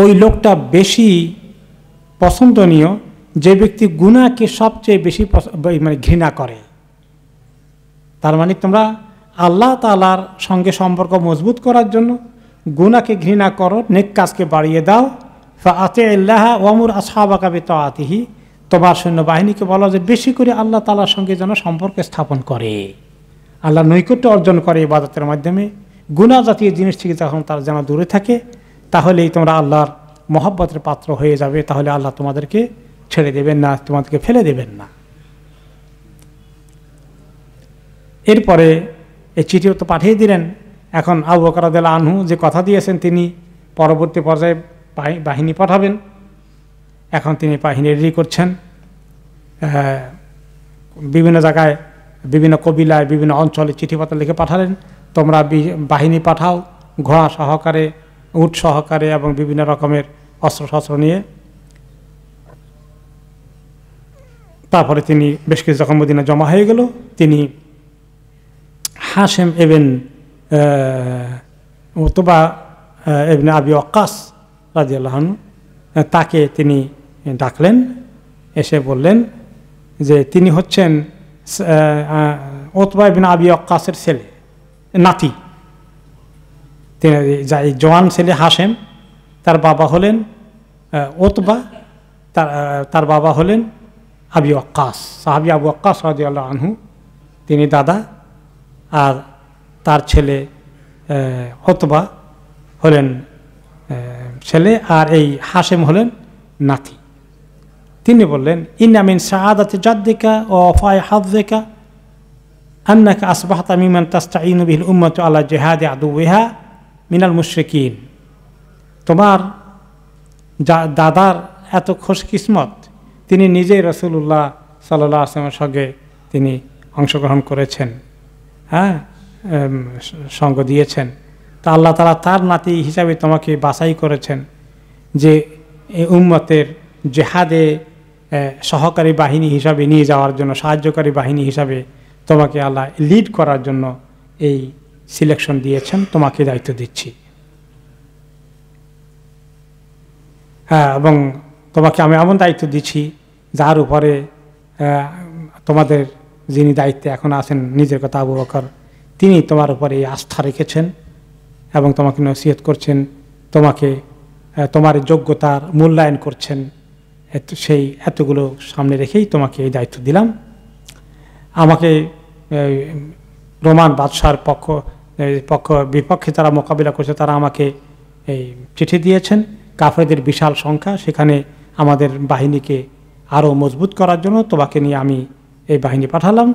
ওই লোকটা বেশি পছন্দনীয় যে ব্যক্তি গুনাহকে সবচেয়ে বেশি ঘৃণা করে। তার মানে তোমরা আল্লাহ তাআলার সঙ্গে সম্পর্ক মজবুত করার জন্য গুনাহকে ঘৃণা করো, নেক কাজকে বাড়িয়ে দাও। ফাআতিল্লাহ ওয়ামুর আসহাবাকা বিতাআতিহি। তোমার সৈন্যবাহিনীকে বলো যে বেশি করে আল্লাহ তাআলার সঙ্গে যেন সম্পর্ক স্থাপন করে, আল্লাহর নৈকট্য অর্জন করে ইবাদতের মাধ্যমে। গুনাহ জাতীয় জিনিস থেকে যখন তারা যেন দূরে থাকে, তাহলেই তোমরা আল্লাহর মহব্বতের পাত্র হয়ে যাবে। তাহলে আল্লাহ তোমাদেরকে ছেড়ে দেবেন না, তোমাদেরকে ফেলে দেবেন না। এরপরে এই চিঠিও তো পাঠিয়ে দিলেন। এখন আবু বকর রাদিয়াল্লাহু আনহু যে কথা দিয়েছেন, তিনি পরবর্তী পর্যায়ে বাহিনী পাঠাবেন। এখন তিনি বাহিনী রেডি করছেন। বিভিন্ন জায়গায়, বিভিন্ন কবিলায়, বিভিন্ন অঞ্চলে চিঠিপত্র লিখে পাঠালেন, তোমরা বাহিনী পাঠাও ঘোড়া সহকারে, উট সহকারে এবং বিভিন্ন রকমের অস্ত্রশস্ত্র নিয়ে। তারপরে তিনি বেশ কিছু যখন মদিনা জমা হয়ে গেল, তিনি হাশেম ইবনে উতবা ইবনে আবি ওয়াক্কাস রাদিয়াল্লাহু আনহু, তাকে তিনি ডাকলেন। এসে বললেন যে তিনি হচ্ছেন উতবা ইবনে আবি ওয়াক্কাসের ছেলে, নাতি। এই জওয়ান ছেলে হাশেম, তার বাবা হলেন উতবা, তার বাবা হলেন আবি ওয়াক্কাস, সাহাবী আবু ওয়াক্কাস রাদিয়াল্লাহু আনহু, তিনি দাদা। আর তার ছেলে উতবা হলেন ছেলে, আর এই হাশেম হলেন নাতি। তিনি বললেন, ইন্না মিন সাআদাতি জাদ্দিকা ওয়া ওয়াফাই হাযযিকা আন্নাকা আসবাহতা মিমান তাস্তাঈনু বিল উম্মাতু আলা জিহাদি আদুওয়াহা মিনাল মুশরিকিন। তোমার দাদার এত খুশকিসমত, তিনি নিজেই রাসূলুল্লাহ সাল্লাল্লাহু আলাইহি ওয়াসাল্লামের সঙ্গে তিনি অংশগ্রহণ করেছেন, সঙ্গ দিয়েছেন। তা আল্লাহ তাআলা তার নাতি হিসাবে তোমাকে বাছাই করেছেন যে এই উম্মতের জেহাদে সহকারী বাহিনী হিসাবে নিয়ে যাওয়ার জন্য, সাহায্যকারী বাহিনী হিসাবে তোমাকে আল্লাহ লিড করার জন্য এই সিলেকশন দিয়েছেন, তোমাকে দায়িত্ব দিচ্ছি। এবং তোমাকে আমি এমন দায়িত্ব দিচ্ছি যার উপরে তোমাদের যিনি দায়িত্বে এখন আছেন, নিজের কথা আবু বকর, তিনি তোমার উপরে আস্থা রেখেছেন এবং তোমাকে নসিহত করছেন, তোমাকে তোমার যোগ্যতার মূল্যায়ন করছেন। সেই এতগুলো সামনে রেখেই তোমাকে এই দায়িত্ব দিলাম। আমাকে রোমান বাদশার বিপক্ষে যারা মোকাবিলা করছে, তারা আমাকে এই চিঠি দিয়েছেন, কাফেরদের বিশাল সংখ্যা, সেখানে আমাদের বাহিনীকে আরও মজবুত করার জন্য তোমাকে নিয়ে আমি এই বাহিনী পাঠালাম,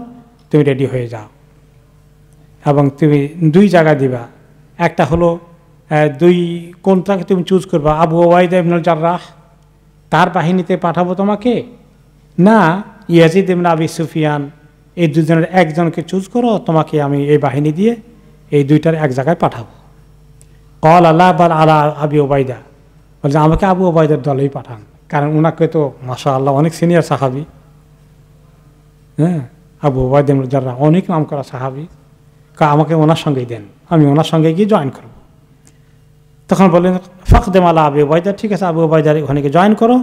তুমি রেডি হয়ে যাও। এবং তুমি 2 জায়গায় দিবা, একটা হলো কোনটাকে তুমি চুজ করবা, আবু ওবাইদা ইবনুল জাররাহ তার বাহিনীতে পাঠাবো তোমাকে, না ইয়াজিদ ইবনে আবি সুফিয়ান এই দুজনের একজনকে চুজ করো, তোমাকে আমি এই বাহিনী দিয়ে এই দুইটার এক জায়গায় পাঠাবো। কল আল্লাহ বাল আলা আবি ওবায়দা, বলছে আমাকে আবু ওবায়দার দলেই পাঠান, কারণ ওনাকে তো মাশাআল্লাহ অনেক সিনিয়র সাহাবি, হ্যাঁ আবু ওবায়দা যারা অনেক নাম করা সাহাবি, আমাকে ওনার সঙ্গেই দেন, আমি ওনার সঙ্গে গিয়ে জয়েন করব। তখন বললেন ফাকদেম আলা আবু ওবায়দা, ঠিক আছে আবু ওবায়দার ওখানে গিয়ে জয়েন করো।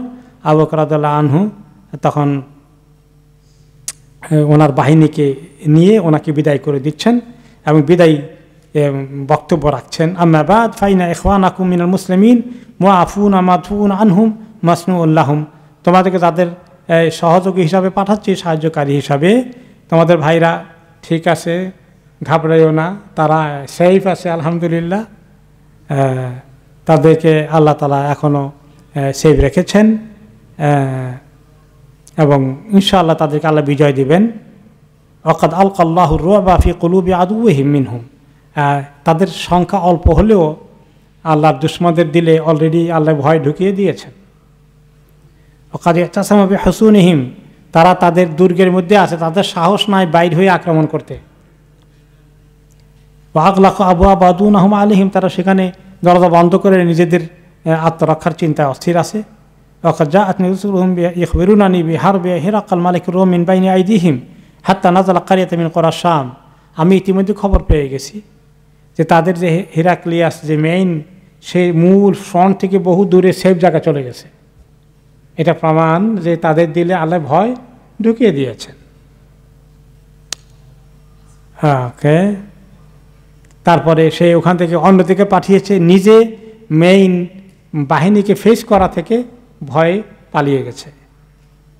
আবু বকর রাদিয়াল্লাহু আনহু তখন ওনার বাহিনীকে নিয়ে ওনাকে বিদায় করে দিচ্ছেন এবং বিদায় বক্তব্য রাখছেন। আম্মা বাদ ফাইনা ইখওয়ানাকুম মিনাল মুসলিমিন মুআফুনা মাদফুনা আনহুম মাসনুউল্লাহুম, তোমাদেরকে তাদের সহযোগী হিসাবে পাঠাচ্ছি, সাহায্যকারী হিসাবে। তোমাদের ভাইরা ঠিক আছে, ঘাবড়াইও না, তারা সেফ আছে আলহামদুলিল্লাহ, তাদেরকে আল্লাহ তাআলা এখনও সেফ রেখেছেন এবং ইনশাআল্লাহ তাদেরকে আল্লাহ বিজয় দিবেন। ওয়াকাদ আলকাল্লাহু রুবা ফি কুলুবি আদুওয়িহিম মিনহুম, তাদের সংখ্যা অল্প হলেও আল্লাহর দুশমনদের দিলে অলরেডি আল্লাহ ভয় ঢুকিয়ে দিয়েছেন। ওয়াকাদ ইতাসামু বিহুসুনিহিম, তারা তাদের দুর্গের মধ্যে আছে, তাদের সাহস নাই বাইর হয়ে আক্রমণ করতে। ওয়া আগলাকু আবওয়াবা দুনাহুম আলাইহিম, তারা সেখানে দরজা বন্ধ করে নিজেদের আত্মরক্ষার চিন্তায় অস্থির আছে। ওয়াকাদ জাআতনি রাসূলুহুম ইখবিরুনানি বিহারবি হিরাকাল মালিকুর রুম মিন বাইনি আইদিহিম হাত্তা নাযালা কারিয়াতাম মিন কুরা শাম, আমি ইতিমধ্যে খবর পেয়ে গেছি যে তাদের যে হিরাক্লিয়াস যে মেইন, সেই মূল ফ্রন্ট থেকে বহু দূরে সেফ জায়গা চলে গেছে। এটা প্রমাণ যে তাদের দিলে আল্লাহ ভয় ঢুকিয়ে দিয়েছেন। ওকে, তারপরে সে ওখান থেকে অন্যদিকে পাঠিয়েছে, নিজে মেইন বাহিনীকে ফেস করা থেকে ভয়ে পালিয়ে গেছে।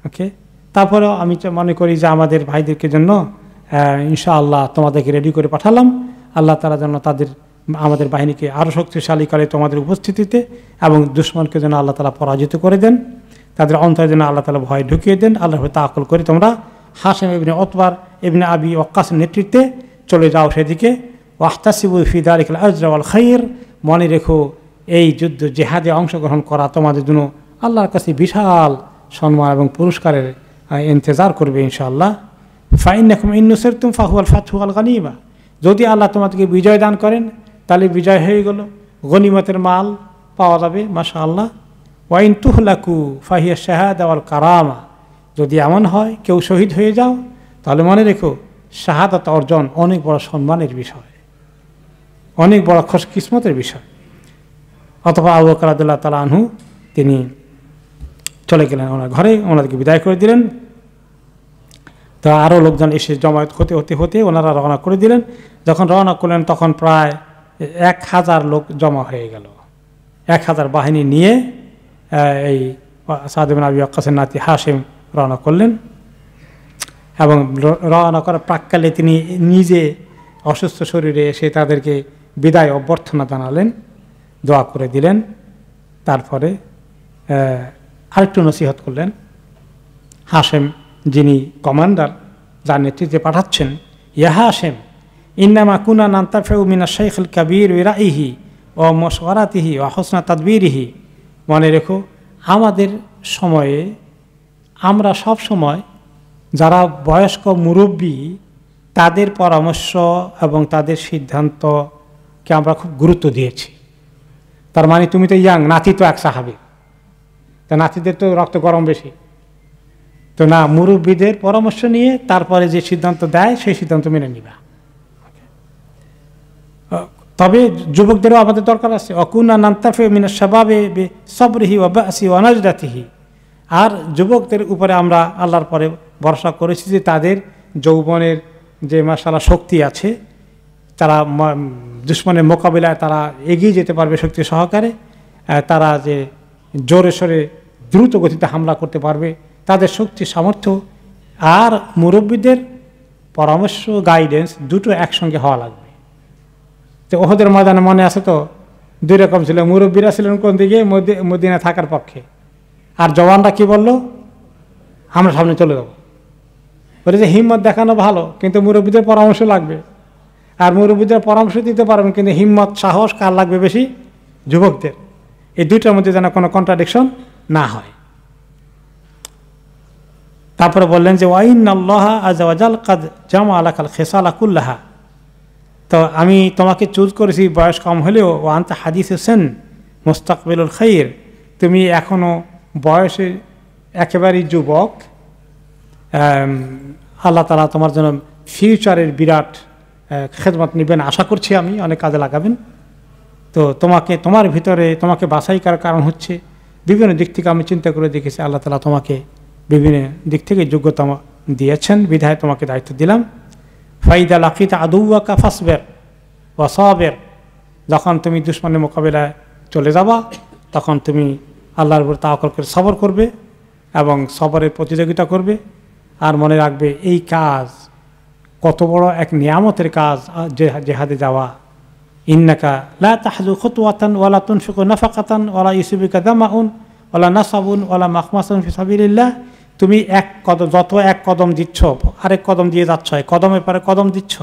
ওকে, তারপরেও আমি মনে করি যে আমাদের ভাইদেরকে জন্য ইনশাআল্লাহ তোমাদেরকে রেডি করে পাঠালাম, আল্লাহ তাআলা যেন আমাদের বাহিনীকে আরও শক্তিশালী করে তোমাদের উপস্থিতিতে, এবং দুশমনকে যেন আল্লাহ তাআলা পরাজিত করে দেন, তাদের অন্তরে যেন আল্লাহ তাআলা ভয় ঢুকিয়ে দেন। আল্লাহর তাওয়াক্কুল করে তোমরা হাশিম ইবনে উতবার ইবনে আবি ওয়াক্কাসের নেতৃত্বে চলে যাও সেদিকে। ওয়াহতাসিবু ফি যালিকাল আজরা ওয়াল খায়র, মনে রেখো এই যুদ্ধ জেহাদে অংশগ্রহণ করা তোমাদের জন্য আল্লাহর কাছে বিশাল সম্মান এবং পুরস্কারের ইন্তজার করবে ইনশাআল্লাহ। ফাইন্নাকুম ইন নুসিরতুম ফাহুয়াল ফাতহু ওয়াল গানিমা, যদি আল্লাহ তোমাদেরকে বিজয় দান করেন তাহলে বিজয় হয়ে গেল, গনিমতের মাল পাওয়া যাবে মাশাআল্লাহ। ওয়াইন তুহলাকু ফাহিয়া শাহাদা ওয়াল কারামা, যদি এমন হয় কেউ শহীদ হয়ে যাও তাহলে মনে রেখো শাহাদাত অর্জন অনেক বড় সম্মানের বিষয়, অনেক বড় খুশকিসমতের বিষয়। অথবা আবু বকর রাদিয়াল্লাহু তাআলা আনহু তিনি চলে গেলেন ওনার ঘরে, ওনাদেরকে বিদায় করে দিলেন। তো আরও লোকজন এসে জমায়েত হতে হতে হতে ওনারা রওনা করে দিলেন। যখন রওনা করলেন তখন প্রায় 1000 লোক জমা হয়ে গেল। 1000 বাহিনী নিয়ে এই সাদ ইবনে আবি ওয়াক্কাসের নাতি হাশিম রওনা করলেন এবং রওনা করার প্রাক্কালে তিনি নিজে অসুস্থ শরীরে এসে তাদেরকে বিদায় অভ্যর্থনা জানালেন, দোয়া করে দিলেন। তারপরে আরেকটু নসিহত করলেন। হাশেম যিনি কমান্ডার, যার নেতৃত্বে পাঠাচ্ছেন, ইয়া হাশেম ইন্নামা কুনা নান্তাফিউ মিনা শাইখুল কাবীর ওয়া রাইহি ওয়া মাশওয়ারাতিহি ওয়া হুসনা তাদবীরিহি, মনে রেখো আমাদের সময়ে আমরা সব সময় যারা বয়স্ক মুরব্বী তাদের পরামর্শ এবং তাদের সিদ্ধান্তকে আমরা খুব গুরুত্ব দিয়েছি। তার মানে তুমি তো ইয়াং, নাতি তো এক সাহাবী, তা নাতিদের তো রক্ত গরম বেশি, তো না, মুরব্বীদের পরামর্শ নিয়ে তারপরে যে সিদ্ধান্ত দেয় সেই সিদ্ধান্ত মেনে নিবা। তবে যুবকদেরও আমাদের দরকার আছে। অকুনা নান্তাফিউ মিনাশ শাবাবে বিসবরিহি ওয়া বাসি ওয়া নাজদাতিহি, আর যুবকদের উপরে আমরা আল্লাহর পরে ভরসা করেছি যে তাদের যৌবনের যে মাশাআল্লাহ শক্তি আছে, তারা দুশমনের মোকাবিলায় তারা এগিয়ে যেতে পারবে শক্তি সহকারে, তারা যে জোরে সোরে দ্রুত গতিতে হামলা করতে পারবে, তাদের শক্তি সামর্থ্য আর মুরব্বীদের পরামর্শ গাইডেন্স দুটো একসঙ্গে হওয়া লাগবে। তো ওহদের ময়দানে মনে আছে তো 2 রকম ছিল, মুরব্বীরা ছিলেন কোন দিকে, মদিনা থাকার পক্ষে, আর জওয়ানরা কি বলল, আমরা সামনে চলে যাব। বলে যে হিম্মত দেখানো ভালো, কিন্তু মুরব্বীদের পরামর্শ লাগবে, আর মুরব্বীদের পরামর্শ দিতে পারবেন, কিন্তু হিম্মত সাহস কার লাগবে বেশি, যুবকদের। এই দুইটার মধ্যে যেন কোনো কন্ট্রাডিকশন না হয়। তারপরে বললেন যে ওয়াইনাল্লাহ আযজা ওয়া জাল কাদ জামা লাকাল খিসালা কুল্লাহা, তো আমি তোমাকে চুজ করেছি বয়স কম হলেও ও আনতা হাদিস হোসেন মুস্তাকবিলুল খাইর, তুমি এখনও বয়সে একেবারেই যুবক, আল্লাহ তাআলা তোমার জন্য ফিউচারের বিরাট খেদমত নেবেন আশা করছি, আমি অনেক কাজে লাগাবেন। তো তোমার ভিতরে তোমাকে বাছাই করার কারণ হচ্ছে বিভিন্ন দিক থেকে আমি চিন্তা করে দেখেছি আল্লাহ তাআলা তোমাকে বিভিন্ন দিক থেকে যোগ্যতা দিয়েছেন, বিধায় তোমাকে দায়িত্ব দিলাম। ফাইদা লাকিতা আদুওয়াকা ফাসবির ওয়া সাবির, যখন তুমি দুশমনের মোকাবিলায় চলে যাবা তখন তুমি আল্লাহর উপর তাওয়াক্কুল করে সবর করবে এবং সবরের প্রতিযোগিতা করবে। আর মনে রাখবে এই কাজ কত বড় এক নিয়ামতের কাজ, জেহাদে যাওয়া। ইন্নাকা লা তাহজু খুতওয়াতান ওয়ালা তুনফিকু নাফাকাতান ওয়ালা ইউসিবুকা দামাউন ওয়ালা নাসাবুন ওয়ালা মাখমাসান ফি সাবিলিল্লাহ, তুমি যত এক কদম দিচ্ছ আরেক কদম দিয়ে যাচ্ছ, কদমের পরে কদম দিচ্ছ,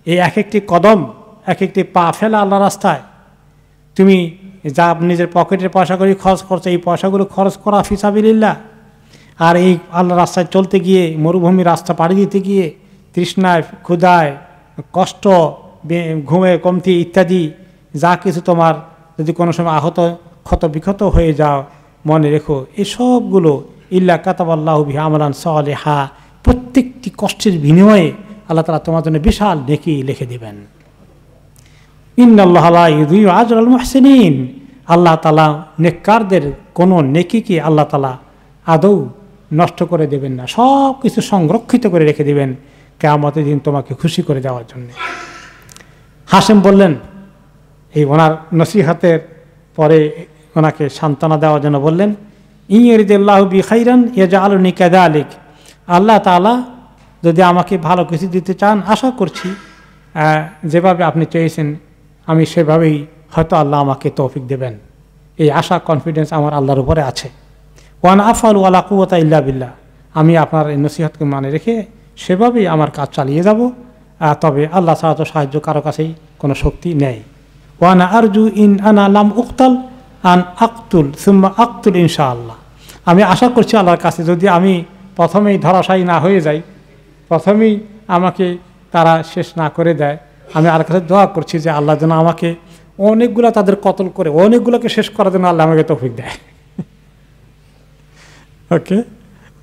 এই এক একটি কদম এক একটি পা ফেলা আল্লাহ রাস্তায়। তুমি যা নিজের পকেটের পয়সা করে খরচ করছো, এই পয়সাগুলো খরচ করা ফি সাবিলিল্লাহ। আর এই আল্লাহ রাস্তায় চলতে গিয়ে, মরুভূমির রাস্তা পাড়ি দিতে গিয়ে তৃষ্ণায়, ক্ষুধায়, কষ্ট, ঘুমে কমতি ইত্যাদি যা কিছু তোমার যদি কোনো সময় ক্ষত বিক্ষত হয়ে যাও, মনে রেখো এসবগুলো ইল্লা কাতাবাল্লাহু বিহি আমালান সালিহা, প্রত্যেকটি কষ্টের বিনিময়ে আল্লাহ তাআলা তোমার জন্য বিশাল নেকি লিখে দেবেন। ইন্নাল্লাহা লা ইউযিউ আজরাল মুহসিনিন, আল্লাহ তাআলা নেককারদের কোনো নেকিকে আল্লাহ তাআলা আদৌ নষ্ট করে দেবেন না, সব কিছু সংরক্ষিত করে রেখে দেবেন কিয়ামতের দিন তোমাকে খুশি করে দেওয়ার জন্য। হাশেম বললেন, এই ওনার নসিহতের পরে ওনাকে সান্ত্বনা দেওয়ার জন্য বললেন, ইয়ুরিদিল্লাহু বি খাইরান ইয়াজআলুনি কাযালিক, আল্লাহ তাআলা যদি আমাকে ভালো কিছু দিতে চান আশা করছি যেভাবে আপনি চেয়েছেন আমি সেভাবেই হয়তো আল্লাহ আমাকে তৌফিক দেবেন, এই আশা কনফিডেন্স আমার আল্লাহর উপরে আছে। ওয়ান আফআলু ওয়ালা কুওয়াতা ইল্লা বিল্লাহ, আমি আপনার এই নসিহতকে মানে রেখে সেভাবেই আমার কাজ চালিয়ে যাব, তবে আল্লাহ ছাড়া তো সাহায্য কারো কাছেই কোনো শক্তি নেই। ওয়ানা আরজু ইন আনা লাম উক্তাল আন আক্তুল সুম্মা আক্তুল ইনশাআল্লাহ, আমি আশা করছি আল্লাহর কাছে যদি আমি প্রথমেই ধরাশায়ী না হয়ে যাই, প্রথমেই আমাকে তারা শেষ না করে দেয়, আমি আল্লাহর কাছে দোয়া করছি যে আল্লাহ যেন আমাকে অনেকগুলো তাদের কতল করে অনেকগুলোকে শেষ করার জন্য আল্লাহ আমাকে তৌফিক দেয়। ওকে,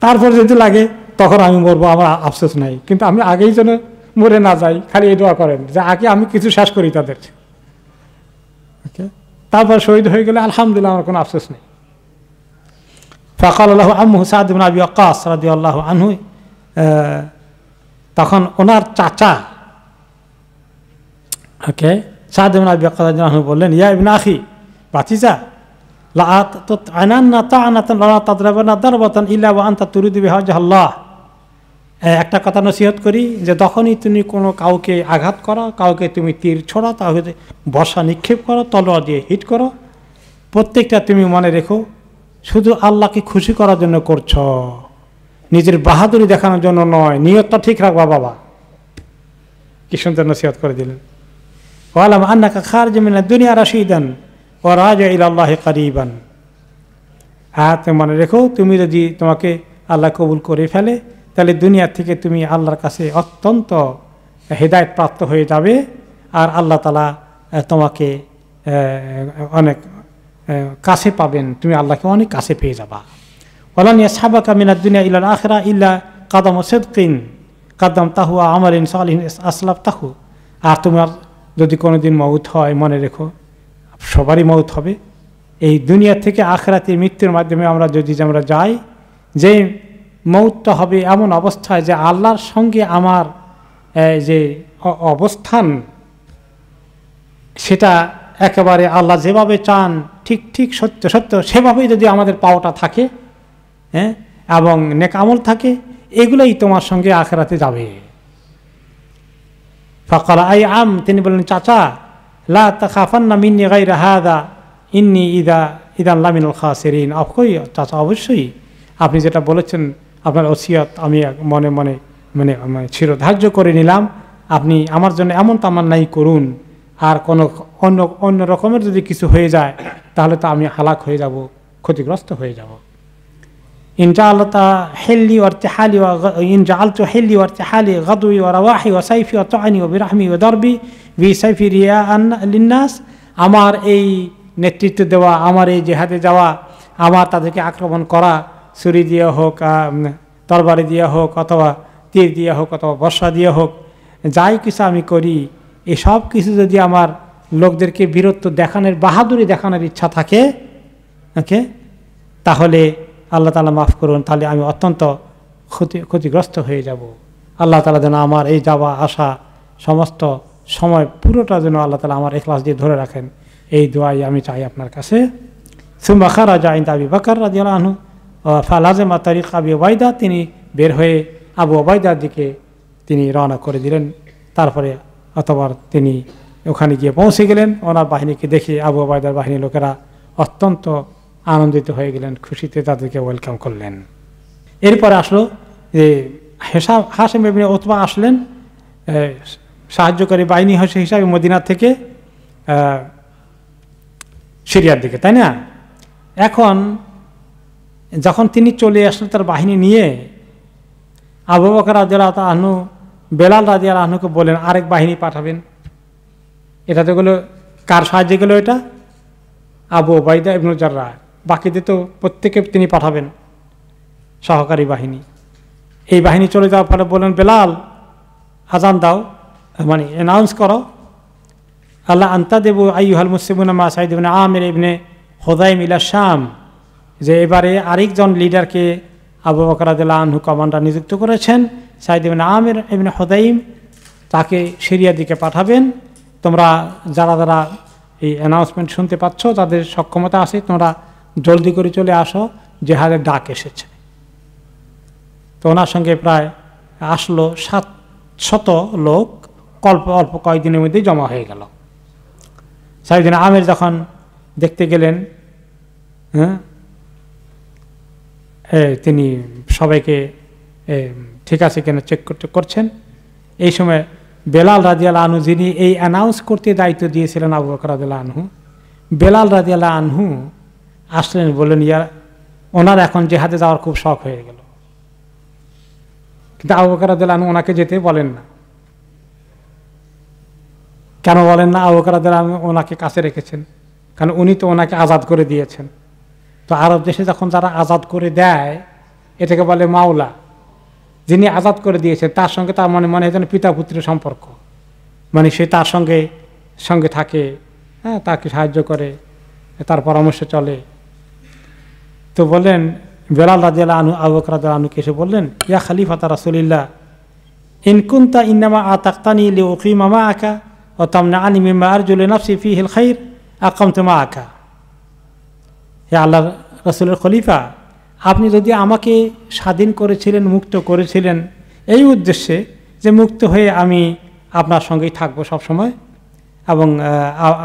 তারপর যদি লাগে তখন আমি মরবো, আমার আফসোস নাই, কিন্তু আমি আগেই যেন মরে না যাই, খালি এই দোয়া করেন যে আগে আমি কিছু শেষ করি তাদের। ওকে, তারপর শহীদ হয়ে গেলে আলহামদুলিল্লাহ আমার কোনো আফসোস নেই। ফাকাল আল্লাহু আম্মু সাদ ইবনে আবি ওয়াক্কাস রাদিয়াল্লাহু আনহু, তখন ওনার চাচা ওকে সাদ ইবনে আবি ওয়াক্কাস রাদিয়াল্লাহু আনহু বললেন, ইয়া ইবনে আখি, ভাতিজা, লা তা'আনান্না তা'আনাতান লা তাদরাবানা দারবাতান ইল্লা ওয়া আনতা তুরিদু বিহা ওয়াজহাল্লাহ, একটা কথা নসিহত করি যে যখনই তুমি কোনো কাউকে আঘাত করো, কাউকে তুমি তীর ছোড়ো, তাহলে বর্ষা নিক্ষেপ করো, তলোয়ার দিয়ে হিট করো, প্রত্যেকটা তুমি মনে রেখো শুধু আল্লাহকে খুশি করার জন্য করছ, নিজের বাহাদুরি দেখানোর জন্য নয়, নিয়তটা ঠিক রাখবা বাবা। কি সুন্দর নসিহত করে দিলেন। ওয়ালাম আন্নাকা খারিজুম মিনাদ দুনিয়া রাশিদান ওয়া রাজা ইলাল্লাহি কারিবান, মনে রেখো তুমি যদি তোমাকে আল্লাহ কবুল করে ফেলে তাহলে দুনিয়া থেকে তুমি আল্লাহর কাছে অত্যন্ত হেদায়েত প্রাপ্ত হয়ে যাবে, আর আল্লাহ তাআলা তোমাকে অনেক কাছে পাবেন, তুমি আল্লাহকে অনেক কাছে পেয়ে যাবা। ওয়ালান ইয়াসহাবাকা মিনাদ দুনিয়া ইলাল আখিরা ইল্লা কাদামু সিদকিন কাদামতাহু ওয়া আমালিন সালিহিন আসলাফতাহু, আর তোমার যদি কোনোদিন মউত হয় মনে রেখো সবারই মউত হবে, এই দুনিয়া থেকে আখিরাতের মৃত্যুর মাধ্যমে আমরা যাই, যে মউতটা হবে এমন অবস্থায় যে আল্লাহর সঙ্গে আমার যে অবস্থান সেটা একেবারে আল্লাহ যেভাবে চান ঠিক ঠিক সত্য সত্য সেভাবেই যদি আমাদের পাওয়াটা থাকে, হ্যাঁ, এবং নেক আমল থাকে, এগুলোই তোমার সঙ্গে আখিরাতে যাবে। ফাকাল আই আম, তিনি বললেন চাচা, লা তাখাফান্না মিন্নি গায়রা হাযা ইন্নী ইদান লামিনুল খাসিরিন, চাচা অবশ্যই আপনি যেটা বলেছেন আপনার ওসিয়ত আমি মনে মনে মানে চিরধার্য করে নিলাম, আপনি আমার জন্য এমন তামান্নাই করুন, আর কোনো অন্য রকমের যদি কিছু হয়ে যায় তাহলে তো আমি হালাক হয়ে যাব, ক্ষতিগ্রস্ত হয়ে যাব। ইন জাআলতা হিল্লি ওয়া ইরতিহালি ওয়া ইন জাআলতু হিল্লি ওয়া ইরতিহালি গাদওয়ি ওয়া রাওয়াহি ওয়া সাইফি ওয়া তা'নি ওয়া বিরহমি ওয়া দারবি বি সাইফি রিয়াআন লিন-নাস, আমার এই নেতৃত্ব দেওয়া, আমার এই জিহাদে যাওয়া, আমার তাদেরকে আক্রমণ করা, ছুরি দিয়ে হোক, তরবারি দিয়ে হোক, অথবা তীর দিয়ে হোক, অথবা বর্ষা দিয়ে হোক, যাই কিছু আমি করি, এই সব কিছু যদি আমার লোকদেরকে বীরত্ব দেখানোর, বাহাদুরি দেখানোর ইচ্ছা থাকে, ওকে, তাহলে আল্লাহ তাআলা মাফ করুন, তাহলে আমি অত্যন্ত ক্ষতিগ্রস্ত হয়ে যাব। আল্লাহ তাআলা যেন আমার এই যাওয়া আসা সমস্ত সময় পুরোটা যেন আল্লাহ তাআলা আমার ইখলাস দিয়ে ধরে রাখেন, এই দোয়াই আমি চাই আপনার কাছে। সুম্মা খারাজা ইনদা আবি বকর রাদিয়াল্লাহু আনহু ফালাজিমা তারিক আবি উবাইদা, তিনি বের হয়ে আবু উবাইদার দিকে তিনি রওনা করে দিলেন। তারপরে অথবা তিনি ওখানে গিয়ে পৌঁছে গেলেন। ওনার বাহিনীকে দেখে আবু উবাইদার বাহিনীর লোকেরা অত্যন্ত আনন্দিত হয়ে গেলেন, খুশিতে তাদেরকে ওয়েলকাম করলেন। এরপরে আসলো যে হাশিম ইবনে উতবা আসলেন সাহায্যকারী বাহিনী হিসাবে মদিনা থেকে সিরিয়ার দিকে, তাই না? এখন যখন তিনি চলে আসলেন তার বাহিনী নিয়ে, আবু বকর রাদিয়াল্লাহু আনহু বেলাল রাদিয়াল্লাহু আনহুকে বলেন আরেক বাহিনী পাঠাবেন। এটা তো গেলো কার সাহায্যে গেল? এটা আবু উবাইদা ইবনুল জাররাহ। বাকিদের তো প্রত্যেকে তিনি পাঠাবেন সহকারী বাহিনী। এই বাহিনী চলে যাওয়ার পরে বললেন, বেলাল আজান দাও, মানে অ্যানাউন্স করো, আল্লাহ আন্তা দেবু আইয়ুহাল মুসলিমুনা মা সাইদ ইবনে আমির ইবনে হুযাইম ইলা শাম, যে এবারে আরেকজন লিডারকে আবু বকর রাদিয়াল্লাহু আনহু কমান্ডার নিযুক্ত করেছেন, সাইদ ইবনে আমির ইবনে হুযাইম, তাকে সিরিয়ার দিকে পাঠাবেন। তোমরা যারা যারা এই অ্যানাউন্সমেন্ট শুনতে পাচ্ছ, তাদের সক্ষমতা আছে, তোমরা জলদি করে চলে আসো, জিহাদের ডাক এসেছে। তো ওনার সঙ্গে প্রায় আসলো 700 লোক, অল্প কয়েকদিনের মধ্যেই জমা হয়ে গেল। সাইদ ইবনে আমির যখন দেখতে গেলেন, তিনি সবাইকে ঠিক আছে কিনা চেক করছেন। এই সময় বেলাল রাদিয়াল্লাহু আনহু, যিনি এই অ্যানাউন্স করতে দায়িত্ব দিয়েছিলেন আবু বকর রাদিয়াল্লাহু আনহু, বেলাল রাদিয়াল্লাহু আনহু আসলেন, বললেন ওনার এখন জিহাদে যাওয়ার খুব শখ হয়ে গেল। কিন্তু আবু বকর রাদিয়াল্লাহু আনহু ওনাকে যেতে বলেন না। কেন বলেন না? আবু বকর রাদিয়াল্লাহু আনহু ওনাকে কাছে রেখেছেন, কারণ উনি তো ওনাকে আজাদ করে দিয়েছেন। তো আরব দেশে যখন যারা আজাদ করে দেয়, এটাকে বলে মাওলা। যিনি আজাদ করে দিয়েছেন তার সঙ্গে তার মনে মনে যেন পিতা পুত্রের সম্পর্ক, মানে সে তার সঙ্গে থাকে, হ্যাঁ, তাকে সাহায্য করে, তার পরামর্শ চলে। তো বললেন বেলাল রাদিয়াল্লাহু আনহু আবু বকর রাদিয়াল্লাহু আনহুকে এসে বললেন, ইয়া খলিফাতা রাসূলিল্লাহ, ইন কুনতা ইন্নামা আতাক্তানি লিউকিমা মাআকা ওয়া তামনাআনি মিম্মা আরজু লিনাফসি ফীহিল খায়র আকামতু মাআকা। হে আল্লাহর রাসূলের খলিফা, আপনি যদি আমাকে স্বাধীন করেছিলেন, মুক্ত করেছিলেন এই উদ্দেশ্যে যে মুক্ত হয়ে আমি আপনার সঙ্গেই থাকবো সবসময়, এবং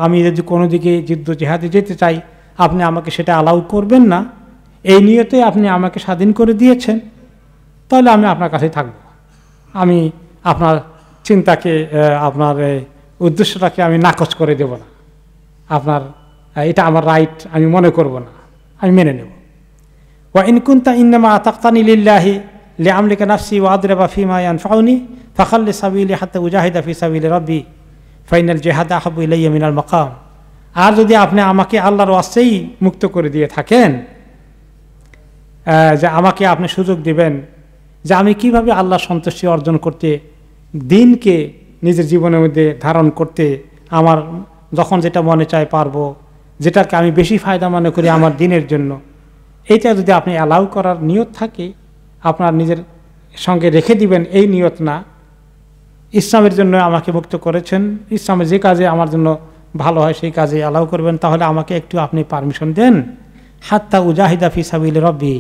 আমি যদি কোনো দিকে যুদ্ধ জিহাদে যেতে চাই আপনি আমাকে সেটা অ্যালাউ করবেন না, এই নিয়তে আপনি আমাকে স্বাধীন করে দিয়েছেন, তাহলে আমি আপনার কাছেই থাকব। আমি আপনার চিন্তাকে, আপনার উদ্দেশ্যটাকে আমি নাকচ করে দেব না, আপনার এটা আমার রাইট আমি মনে করব না, আমি মেনে নেব। ওয়া ইন কুনতা ইন্নামা আতাক্তানি লিল্লাহি লিআমলিকা নাফসি ওয়া আদরিবা ফীমা ইয়ানফাউনি ফাখাল্লি সাবিলি হাত্তা উজাহিদা ফী সাবিলি রাব্বি ফাইনাল জিহাদা আহাব্বু ইলাইয়া মিনাল মাকাম। আর যদি আপনি আমাকে আল্লাহর ওয়াস্তেই মুক্ত করে দিয়ে থাকেন, যে আমাকে আপনি সুযোগ দিবেন যে আমি কিভাবে আল্লাহর সন্তুষ্টি অর্জন করতে, দিনকে নিজের জীবনের মধ্যে ধারণ করতে, আমার যখন যেটা মনে চায় পারবো, যেটাকে আমি বেশি ফায়দা মনে করি আমার দিনের জন্য, এইটা যদি আপনি অ্যালাউ করার নিয়ত থাকে, আপনার নিজের সঙ্গে রেখে দিবেন এই নিয়ত না, ইসলামের জন্য আমাকে মুক্ত করেছেন, ইসলামের যে কাজে আমার জন্য ভালো হয় সেই কাজে অ্যালাউ করবেন, তাহলে আমাকে একটু আপনি পারমিশন দেন, হাত্তা উজাহিদা ফী সাবিলি রাব্বি,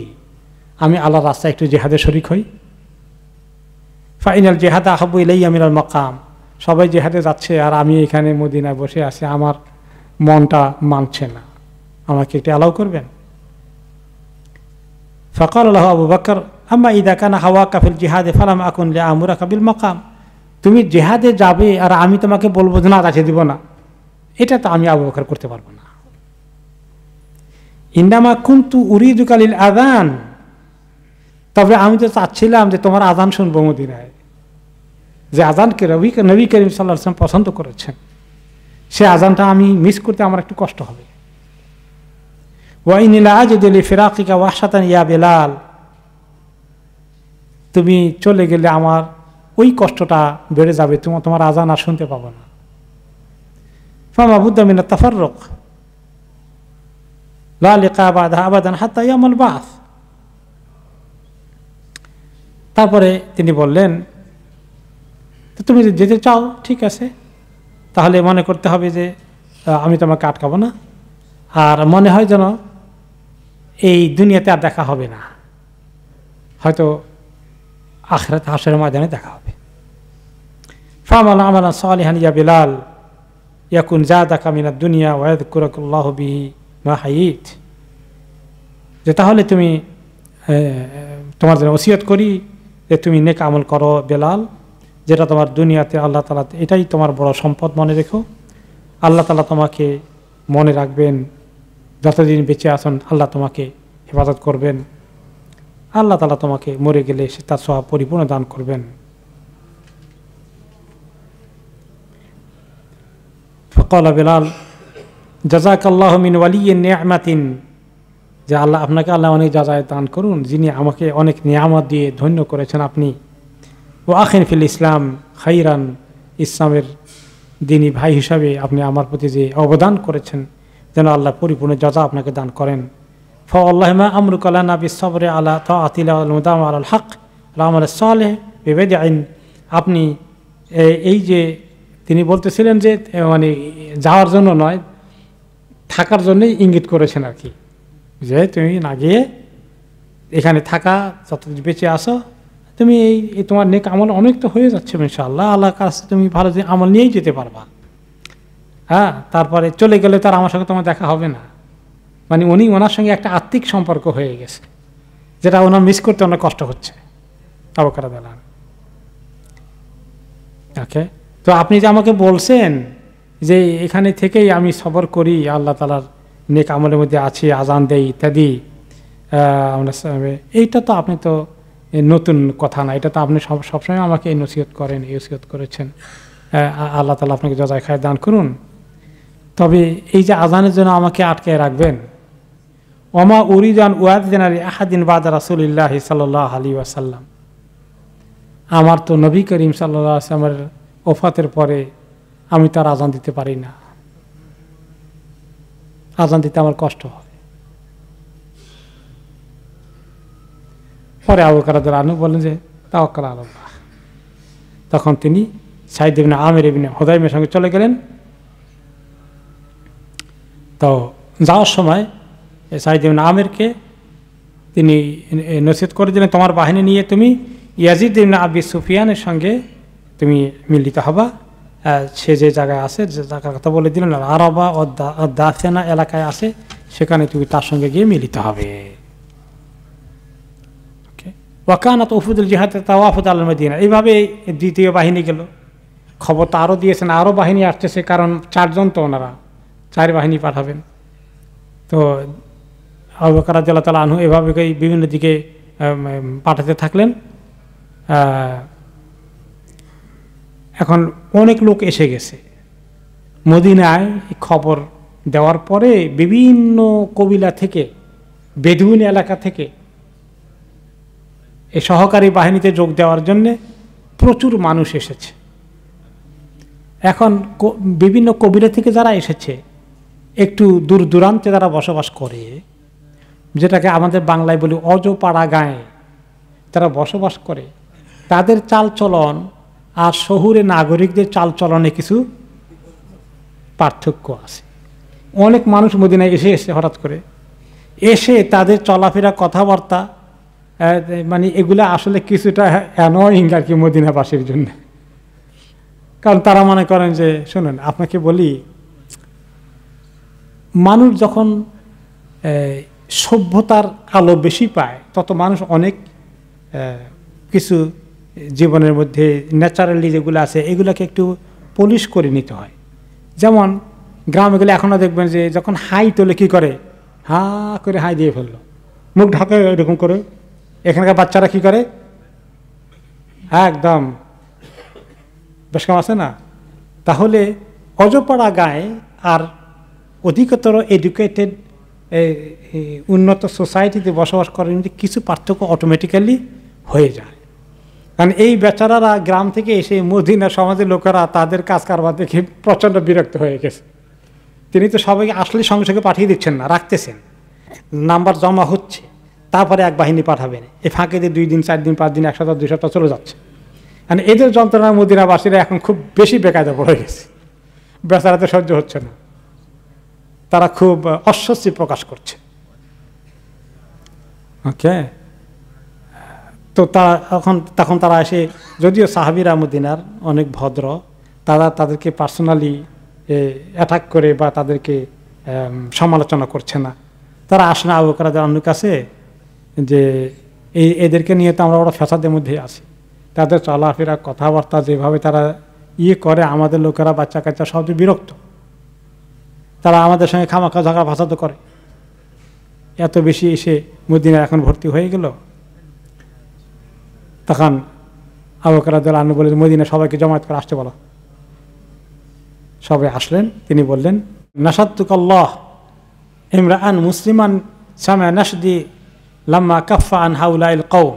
আমি আল্লাহর রাস্তায় একটু জিহাদে শরীক হই। ফাইনাল জিহাদা আহাব্বু ইলাইয়া মিনাল মাকাম, সবাই জিহাদে যাচ্ছে আর আমি এখানে মদিনায় বসে আছি, আমার মনটা মানছে না, আমাকে একটু অ্যালাউ করবেন। ফাকাল লাহু আবু বকর আম্মা ইযা কানা হাওয়াকা ফিল জিহাদে ফালাম আকুন লিআমুরাকা বিল মাকাম, তুমি জিহাদে যাবে আর আমি তোমাকে বলবো যে না কাছে দিব না, এটা তো আমি আবু বকর করতে পারবো না। ইন্নামা কুনতু উরিদুকা লিল আযান তবে আমি তো চাচ্ছিলাম যে তোমার আজান শুনবো মদিনায়, যে আজানকে নবী করিম সাল্লাল্লাহু আলাইহি ওয়াসাল্লাম পছন্দ করেছেন, সে আজানটা আমি মিস করতে আমার একটু কষ্ট হবে। ওয়াইনি লা আজিদু লিফিরাকিকা ওয়াহশাতান ইয়া বেলাল, তুমি চলে গেলে আমার ওই কষ্টটা বেড়ে যাবে, তোমার আজান আর শুনতে পাবো না। ফামা বুদ্দা মিনাত তাফাররুক লা লিকা বা'দাহা আবাদান হাত্তা ইয়াউমুল বা'স। তারপরে তিনি বললেন, তুমি যদি যেতে চাও ঠিক আছে, তাহলে মনে করতে হবে যে আমি তোমাকে আটকাবো না, আর মনে হয় যেন এই দুনিয়াতে আর দেখা হবে না, হয়তো আখিরাতে হাশরের ময়দানে দেখা হবে। ফামাল আমালান সালিহান ইয়া বিলাল ইয়াকুন যাদাকা মিনাদ দুনিয়া ওয়া ইয়াযকুরুকাল্লাহু বিহি মা হাইয়িত, যে তাহলে তুমি তোমার জন্য ওসিয়ত করি যে তুমি নেক আমল করো বেলাল, যেটা তোমার দুনিয়াতে আল্লাহ তাআলা, এটাই তোমার বড় সম্পদ, মনে রেখো। আল্লাহ তাআলা তোমাকে মনে রাখবেন, যতদিন বেঁচে আছেন আল্লাহ তোমাকে হেফাজত করবেন, আল্লাহ তাআলা তোমাকে মরে গেলে সে তার সওয়াব পরিপূর্ণ দান করবেন। ফাকালা বেলাল জাযাকাল্লাহু মিন ওয়ালিয়্যিন নি'মাতিন, যে আল্লাহ আপনাকে আল্লাহ অনেক যাজায় দান করুন, যিনি আমাকে অনেক নিয়ামত দিয়ে ধন্য করেছেন আপনি। ও আখিন ফিল ইসলাম খাইরান, ইসলামের দিনী ভাই হিসাবে আপনি আমার প্রতি যে অবদান করেছেন, যেন আল্লাহ পরিপূর্ণ যাজা আপনাকে দান করেন। ফাওয়াল্লাহি মা আমরুকা লানা বিস-সাবরি আলা তাআতিল্লাহি ওয়াল মুদাওয়ামা আলাল হক ওয়াল আমাল সালিহ বিবাদইন। আপনি এই যে তিনি বলতেছিলেন যে মানে যাওয়ার জন্য নয়, থাকার জন্যই ইঙ্গিত করেছেন আর কি, যে তুমি না গিয়ে এখানে থাকা, যতদিন বেঁচে আসো তুমি এই তোমার নেক আমল অনেক তো হয়ে যাচ্ছে ইনশাআল্লাহ, আল্লাহর কাছে তুমি ভালো যে আমল নিয়েই যেতে পারবা। হ্যাঁ, তারপরে চলে গেলে তার আমার সঙ্গে তোমার দেখা হবে না, মানে উনি ওনার সঙ্গে একটা আত্মিক সম্পর্ক হয়ে গেছে, যেটা ওনার মিস করতে অনেক কষ্ট হচ্ছে আবু বকর রাদিয়াল্লাহু আনহু। ওকে, তো আপনি যে আমাকে বলছেন যে এখানে থেকেই আমি সবর করি, আল্লাহ তাআলার নেক আমলের মধ্যে আছি, আজান দেই ইত্যাদি, আমরা এইটা তো আপনি তো নতুন কথা না, এটা তো আপনি সবসময় আমাকে এই নসিহত করেন, এই ওসিয়ত করেছেন, আল্লাহ তাআলা আপনাকে জাযায়ে খায়র দান করুন। তবে এই যে আজানের জন্য আমাকে আটকে রাখবেন, ওমা উরিদু আন উআযিনা লি আহাদিন বা'দা রাসূলিল্লাহি সাল্লাল্লাহু আলাইহি ওয়াসাল্লাম, আমার তো নবী করিম সাল্লাল্লাহু আলাইহি ওয়াসাল্লামের ওফাতের পরে আমি তার আজান দিতে পারি না, আজান দিতে আমার কষ্ট হয়। পরে আবু বকর রাদিয়াল্লাহু আনহু বলেন যে তাওয়াক্কাল আলাল্লাহ, তখন তিনি সাইদ ইবনে আমির ইবনে হুযাইমের সঙ্গে চলে গেলেন। তো যাওয়ার সময় সাইদ ইবনে আমিরকে তিনি নসিহত করে দিলেন, তোমার বাহিনী নিয়ে তুমি ইয়াজিদ ইবনে আবি সুফিয়ানের সঙ্গে তুমি মিলিত হবা, সে যে জায়গায় আছে, যে জায়গার কথা বলে দিলেন আরবা ও দাসেনা এলাকায় আছে, সেখানে তুমি তার সঙ্গে গিয়ে মিলিত হবে। ওয়াকানাত উফুদুল জিহাদ তাওয়াফুত আল মদিনা, এইভাবে দ্বিতীয় বাহিনী গেল। খবর তো আরও দিয়েছেন, আরও বাহিনী আসতেছে, কারণ 4 জন তো ওনারা 4 বাহিনী পাঠাবেন। তো আবু বকর রাদিয়াল্লাহু তাআলা আনহু এভাবে বিভিন্ন দিকে পাঠাতে থাকলেন। এখন অনেক লোক এসে গেছে মদিনায়। খবর দেওয়ার পরে বিভিন্ন কবিলা থেকে, বেদুইন এলাকা থেকে এই সহকারী বাহিনীতে যোগ দেওয়ার জন্য প্রচুর মানুষ এসেছে। এখন বিভিন্ন কবিলা থেকে যারা এসেছে, একটু দূর দূরান্তে যারা বসবাস করে, যেটাকে আমাদের বাংলায় বলি অজপাড়া গাঁয়ে যারা বসবাস করে, তাদের চালচলন আর শহুরে নাগরিকদের চালচলনে কিছু পার্থক্য আছে। অনেক মানুষ মদিনায় এসে হঠাৎ করে এসে তাদের চলাফেরা, কথাবার্তা, মানে এগুলা আসলে কিছুটা অ্যানোয়িং আর কি মদিনাবাসীর জন্য। কারণ তারা মনে করেন যে, শুনুন আপনাকে বলি, মানুষ যখন সভ্যতার আলো বেশি পায়, তত মানুষ অনেক কিছু জীবনের মধ্যে ন্যাচারালি যেগুলো আছে এগুলোকে একটু পলিশ করে নিতে হয়। যেমন গ্রামে গেলে এখনও দেখবেন যে যখন হাই তোলে কী করে, হা করে হাই দিয়ে ফেললো, মুখ ঢাকা এরকম করে এখানকার বাচ্চারা কি করে, একদম বেশ কম আছে না। তাহলে অজপাড়া গায়ে আর অধিকতর এডুকেটেড উন্নত সোসাইটিতে বসবাস করার মধ্যে কিছু পার্থক্য অটোমেটিক্যালি হয়ে যায়। কারণ এই বেচারারা গ্রাম থেকে এসে মদিনা সমাজের লোকেরা তাদের কাজ কারবার দেখে প্রচণ্ড বিরক্ত হয়ে গেছে। তিনি তো সবাইকে আসলে সঙ্গে সঙ্গে পাঠিয়ে দিচ্ছেন না, রাখতেছেন, নাম্বার জমা হচ্ছে, তারপরে এক বাহিনী পাঠাবেন। এই ফাঁকে দিয়ে 2 দিন 4 দিন 5 দিন 1 সপ্তাহ 2 সপ্তাহ চলে যাচ্ছে। মানে এদের যন্ত্রণার মদিনাবাসীরা এখন খুব বেশি বেকায়দা পড়ে গেছে, বেচারাতে সহ্য হচ্ছে না, তারা খুব অস্বস্তি প্রকাশ করছে। ওকে, তো তখন তারা এসে, যদিও সাহাবীরা মদিনার অনেক ভদ্র, তাদেরকে পার্সোনালি অ্যাটাক করে বা তাদেরকে সমালোচনা করছে না। তারা আসে না আবু বকর রাদিয়াল্লাহু আনহুর কাছে যে এদেরকে নিয়ে তো আমরা ওরা ফ্যাসাদের মধ্যে আছি, তাদের চলাফেরা কথাবার্তা যেভাবে তারা করে, আমাদের লোকেরা বাচ্চা কাচ্চা সব বিরক্ত, তারা আমাদের সঙ্গে খামাখা ঝগড়া ফাসাদ করে, এত বেশি এসে মদিনা এখন ভর্তি হয়ে গেল। তখন আবু বকর রাদিয়াল্লাহু আনহু বললেন, মদিনা সবাইকে জমায়েত করে আসতে বলো। সবাই আসলেন। তিনি বললেন, নাসাদতুকাল্লাহ ইমরাআন মুসলিমান সামা নাশদি লাম্মা কাফা আন হাউলাইল কওম।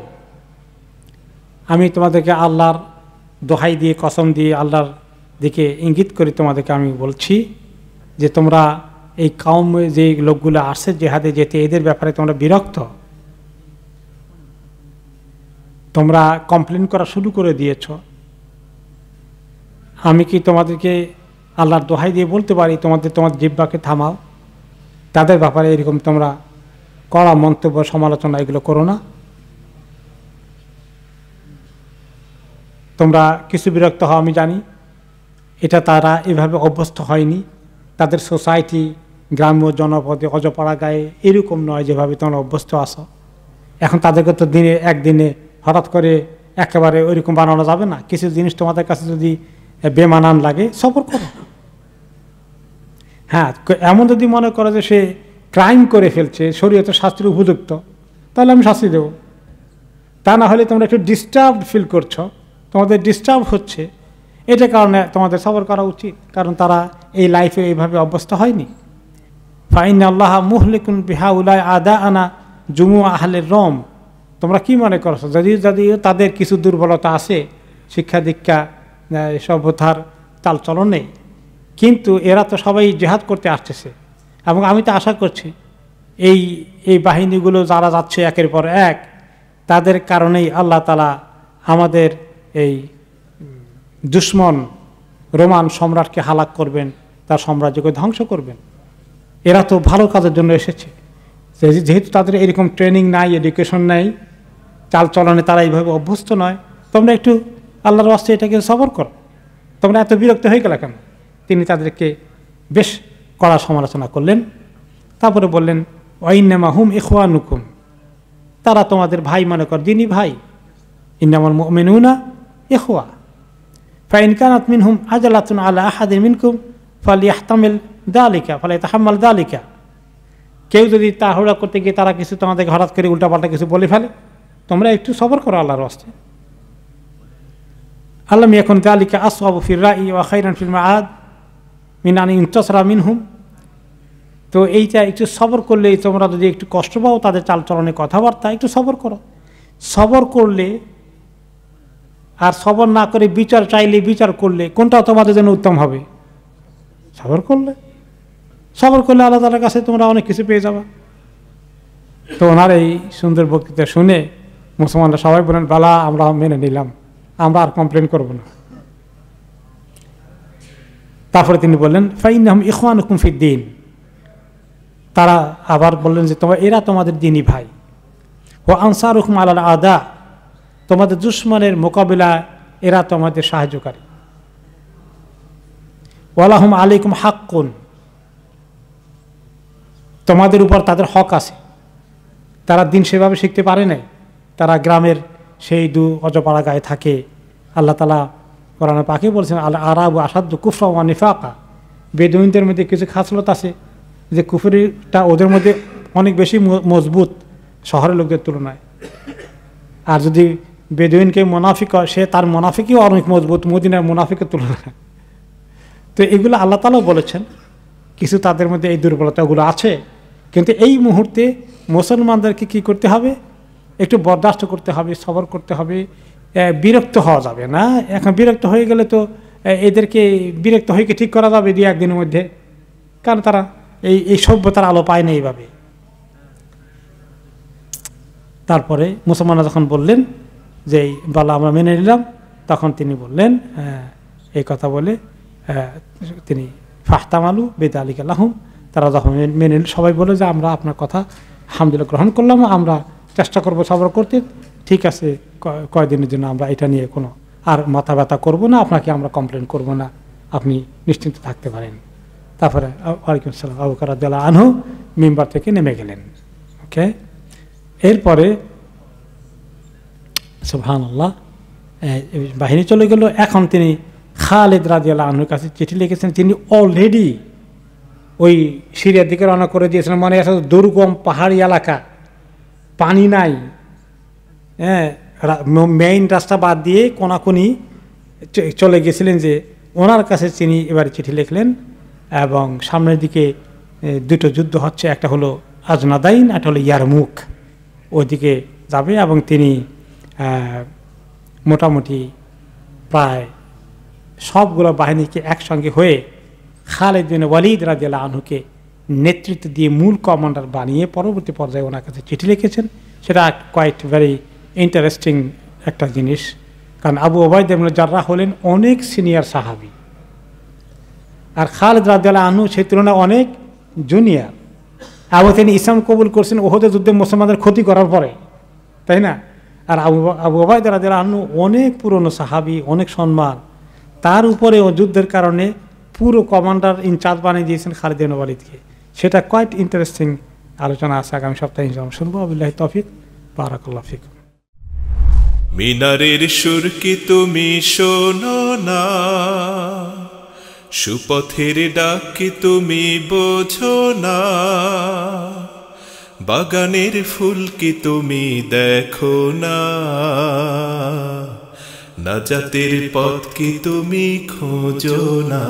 আমি তোমাদেরকে আল্লাহর দোহাই দিয়ে, কসম দিয়ে, আল্লাহর দিকে ইঙ্গিত করে তোমাদেরকে আমি বলছি যে তোমরা এই কওম, যে লোকগুলো আসছে জেহাদে যেতে, এদের ব্যাপারে তোমরা বিরক্ত, তোমরা কমপ্লেন করা শুরু করে দিয়েছ। আমি কি তোমাদেরকে আল্লাহর দোহাই দিয়ে বলতে পারি তোমার জিহ্বাকে থামাও, তাদের ব্যাপারে এরকম তোমরা কড়া মন্তব্য, সমালোচনা এগুলো করো না। তোমরা কিছু বিরক্ত হও আমি জানি, এটা তারা এভাবে অভ্যস্ত হয়নি, তাদের সোসাইটি গ্রাম্য জনপদে অজপাড়া গায়ে এরকম নয় যেভাবে তোমরা অভ্যস্ত আসো। এখন তাদেরকে তো একদিনে হঠাৎ করে একেবারে ওইরকম বানানো যাবে না। কিছু জিনিস তোমাদের কাছে যদি বেমানান লাগে, সবর করো। হ্যাঁ, এমন যদি মনে করো যে সে ক্রাইম করে ফেলছে, শরীয়তের শাস্তির উপযুক্ত, তাহলে আমি শাস্তি দেব। তা না হলে তোমরা একটু ডিস্টার্ব ফিল করছো, তোমাদের ডিস্টার্ব হচ্ছে, এটা কারণে তোমাদের সবর করা উচিত, কারণ তারা এই লাইফে এইভাবে অভ্যস্ত হয়নি। ফাইন্না আল্লাহ মুহলিকুন বিহাউলাই আদা আনা জুমু আহলের রম। তোমরা কি মনে করছো, যদিও তাদের কিছু দুর্বলতা আছে শিক্ষা দীক্ষা সভ্যতার চাল চলনে, কিন্তু এরা তো সবাই জিহাদ করতে আসতেছে, এবং আমি তো আশা করছি এই বাহিনীগুলো যারা যাচ্ছে একের পর এক, তাদের কারণেই আল্লাহ তাআলা আমাদের এই দুশ্মন রোমান সম্রাটকে হালাক করবেন, তার সাম্রাজ্যকে ধ্বংস করবেন। এরা তো ভালো কাজের জন্য এসেছে, যেহেতু তাদের এরকম ট্রেনিং নাই, এডুকেশন নাই, চাল চলনে তারা এইভাবে অভ্যস্ত নয়, তোমরা একটু আল্লাহর ওয়াস্তে এটাকে সবর করো, তোমরা এত বিরক্ত হয়ে গেল কেন। তিনি তাদেরকে বেশ কড়া সমালোচনা করলেন। তারপরে বললেন, ওয়াইন্নামা হুম ইখওয়ানুকুম, তারা তোমাদের ভাই মনে কর, দিনই ভাই। ইন্নামাল মুমিনুনা ইখওয়া ফাইন কানাত মিনহুম আজালাতুন আলা আহাদিন মিনকুম ফালিয়াহতামিল যালিকা ফালিয়াতাহাম্মাল যালিকা। কেউ যদি তাড়াহুড়া করতে গিয়ে তারা কিছু তোমাদেরকে হঠাৎ করে উল্টাপাল্টা কিছু বলে ফেলে, তোমরা একটু সবর করো আল্লাহর ওয়াস্তে। আল্লাম ইয়াকুন যালিকা আসওয়াবু ফির রাই ওয়া খায়রান ফিল মাআদ মিন আন ইনতাসরা মিনহুম। তো এইটা একটু সবর করলে, তোমরা যদি একটু কষ্ট পাও তাদের চালচলনে কথাবার্তা, একটু সবর করো। সবর করলে আর সবর না করে বিচার চাইলে, বিচার করলে কোনটা তোমাদের জন্য উত্তম হবে? সবর করলে আল্লাহ তাআলার কাছে তোমরা অনেক কিছু পেয়ে যাবে। তো ওনার এই সুন্দর বক্তৃতা শুনে মুসলমানরা সবাই বলেন, বালা, আমরা মেনে নিলাম, আমরা আর কমপ্লেন করব না। তারপরে তিনি বললেন, ফাইন্নাহুম ইখওয়ানুকুম ফিদ্দীন। তারা আবার বললেন যে এরা তোমাদের দ্বীনি ভাই। ওয়া আনসারুকুম আলাল আদা, তোমাদের দুশমনের মোকাবিলা এরা তোমাদের সাহায্যকারী। ওয়ালাহুম আলাইকুম হাক্কুন, তোমাদের উপর তাদের হক আছে। তারা দিন সেভাবে শিখতে পারে নাই, তারা গ্রামের সেই অজপাড়া গায়ে থাকে। আল্লাহ তাআলা কোরআনে পাকে বলছেন, আল আরাবু আসাদ্দু কুফরা ওয়া নিফাকা। বেদুইনদের মধ্যে কিছু খাসলত আছে যে কুফরিটা ওদের মধ্যে অনেক বেশি মজবুত শহরের লোকদের তুলনায়। আর যদি বেদুইনকে মুনাফিক হয়, সে তার মুনাফিকই অনেক মজবুত মদিনার মুনাফিকের তুলনায়। তো এগুলো আল্লাহ তাআলা বলেছেন কিছু তাদের মধ্যে এই দুর্বলতাগুলো আছে, কিন্তু এই মুহূর্তে মুসলমানদেরকে কি করতে হবে, একটু বরদাস্ত করতে হবে, সবর করতে হবে, বিরক্ত হওয়া যাবে না। এখন বিরক্ত হয়ে গেলে তো এদেরকে বিরক্ত হয়ে ঠিক করা যাবে 2-1 দিনের মধ্যে, কারণ তারা এই সভ্যতার আলো পায় না এইভাবে। তারপরে মুসলমানরা যখন বললেন যে বলা আমরা মেনে নিলাম, তখন তিনি বললেন এই কথা বলে তিনি ফাহতামালু বেদালিকা লাহুম, তারা যখন মেনে নিল, সবাই বলে যে আমরা আপনার কথা আলহামদুলিল্লাহ গ্রহণ করলাম, আমরা চেষ্টা করবো সবর করতে, ঠিক আছে কয়েকদিনের জন্য আমরা এটা নিয়ে কোনো আর মাথা ব্যথা করবো না, আপনাকে আমরা কমপ্লেন করবো না, আপনি নিশ্চিন্ত থাকতে পারেন। তারপরে ওয়ালাইকুম আসসালাম আবু বকর রাদিয়াল্লাহু আনহু মিম্বার থেকে নেমে গেলেন। ওকে, এরপরে সুবহানাল্লাহ বাহিনী চলে গেল। এখন তিনি খালিদ রাদিয়াল্লাহু আনহুর কাছে চিঠি লিখেছেন, তিনি অলরেডি ওই সিরিয়ার দিকে রওনা করে দিয়েছিলেন। মনে আছে দুর্গম পাহাড়ি এলাকা, পানি নাই, মেইন রাস্তা বাদ দিয়ে কোনাকুনি চলে গেছিলেন, যে ওনার কাছে তিনি এবারে চিঠি লিখলেন। এবং সামনের দিকে 2টো যুদ্ধ হচ্ছে, একটা হলো আজনাদাইন, একটা হলো ইয়ারমুক, ওইদিকে যাবে। এবং তিনি মোটামুটি প্রায় সবগুলো বাহিনীকে একসঙ্গে হয়ে খালিদ বিন ওয়ালিদ রাদিয়াল্লাহু আনহুকে নেতৃত্ব দিয়ে মূল কমান্ডার বানিয়ে পরবর্তী পর্যায়ে ওনার কাছে চিঠি লিখেছেন। সেটা কোয়াইট ভেরি ইন্টারেস্টিং একটা জিনিস, কারণ আবু ওবায়দা ইবনে জাররাহ হলেন অনেক সিনিয়র সাহাবী, আর খালিদ রাদিয়াল্লাহু আনহু সেই তুলনায় অনেক জুনিয়র। এবং তিনি ইসলাম কবুল করছেন ওহদের যুদ্ধে মুসলমানদের ক্ষতি করার পরে, তাই না? আর আবু ওবায়দা রাদিয়াল্লাহু আনহু অনেক পুরনো সাহাবী, অনেক সম্মান, তার উপরে ও যুদ্ধের কারণে পুরো কমান্ডার ইনচার্জ বানিয়ে দিয়েছেন খালিদ বিন ওয়ালিদকে। সেটা কোয়াইট ইন্টারেস্টিং আলোচনা আছে, আগামী সপ্তাহে ইনশাআল্লাহ শুনবো। বিল্লাহি তৌফিক, বারাকাল্লাহু ফিকুম। মিনারের সুর কি তুমি শোনো না, সুপথের ডাক কি তুমি বোঝো না, বাগানের ফুল কি তুমি দেখো না, নাজাতের পথ কি তুমি খোঁজো না।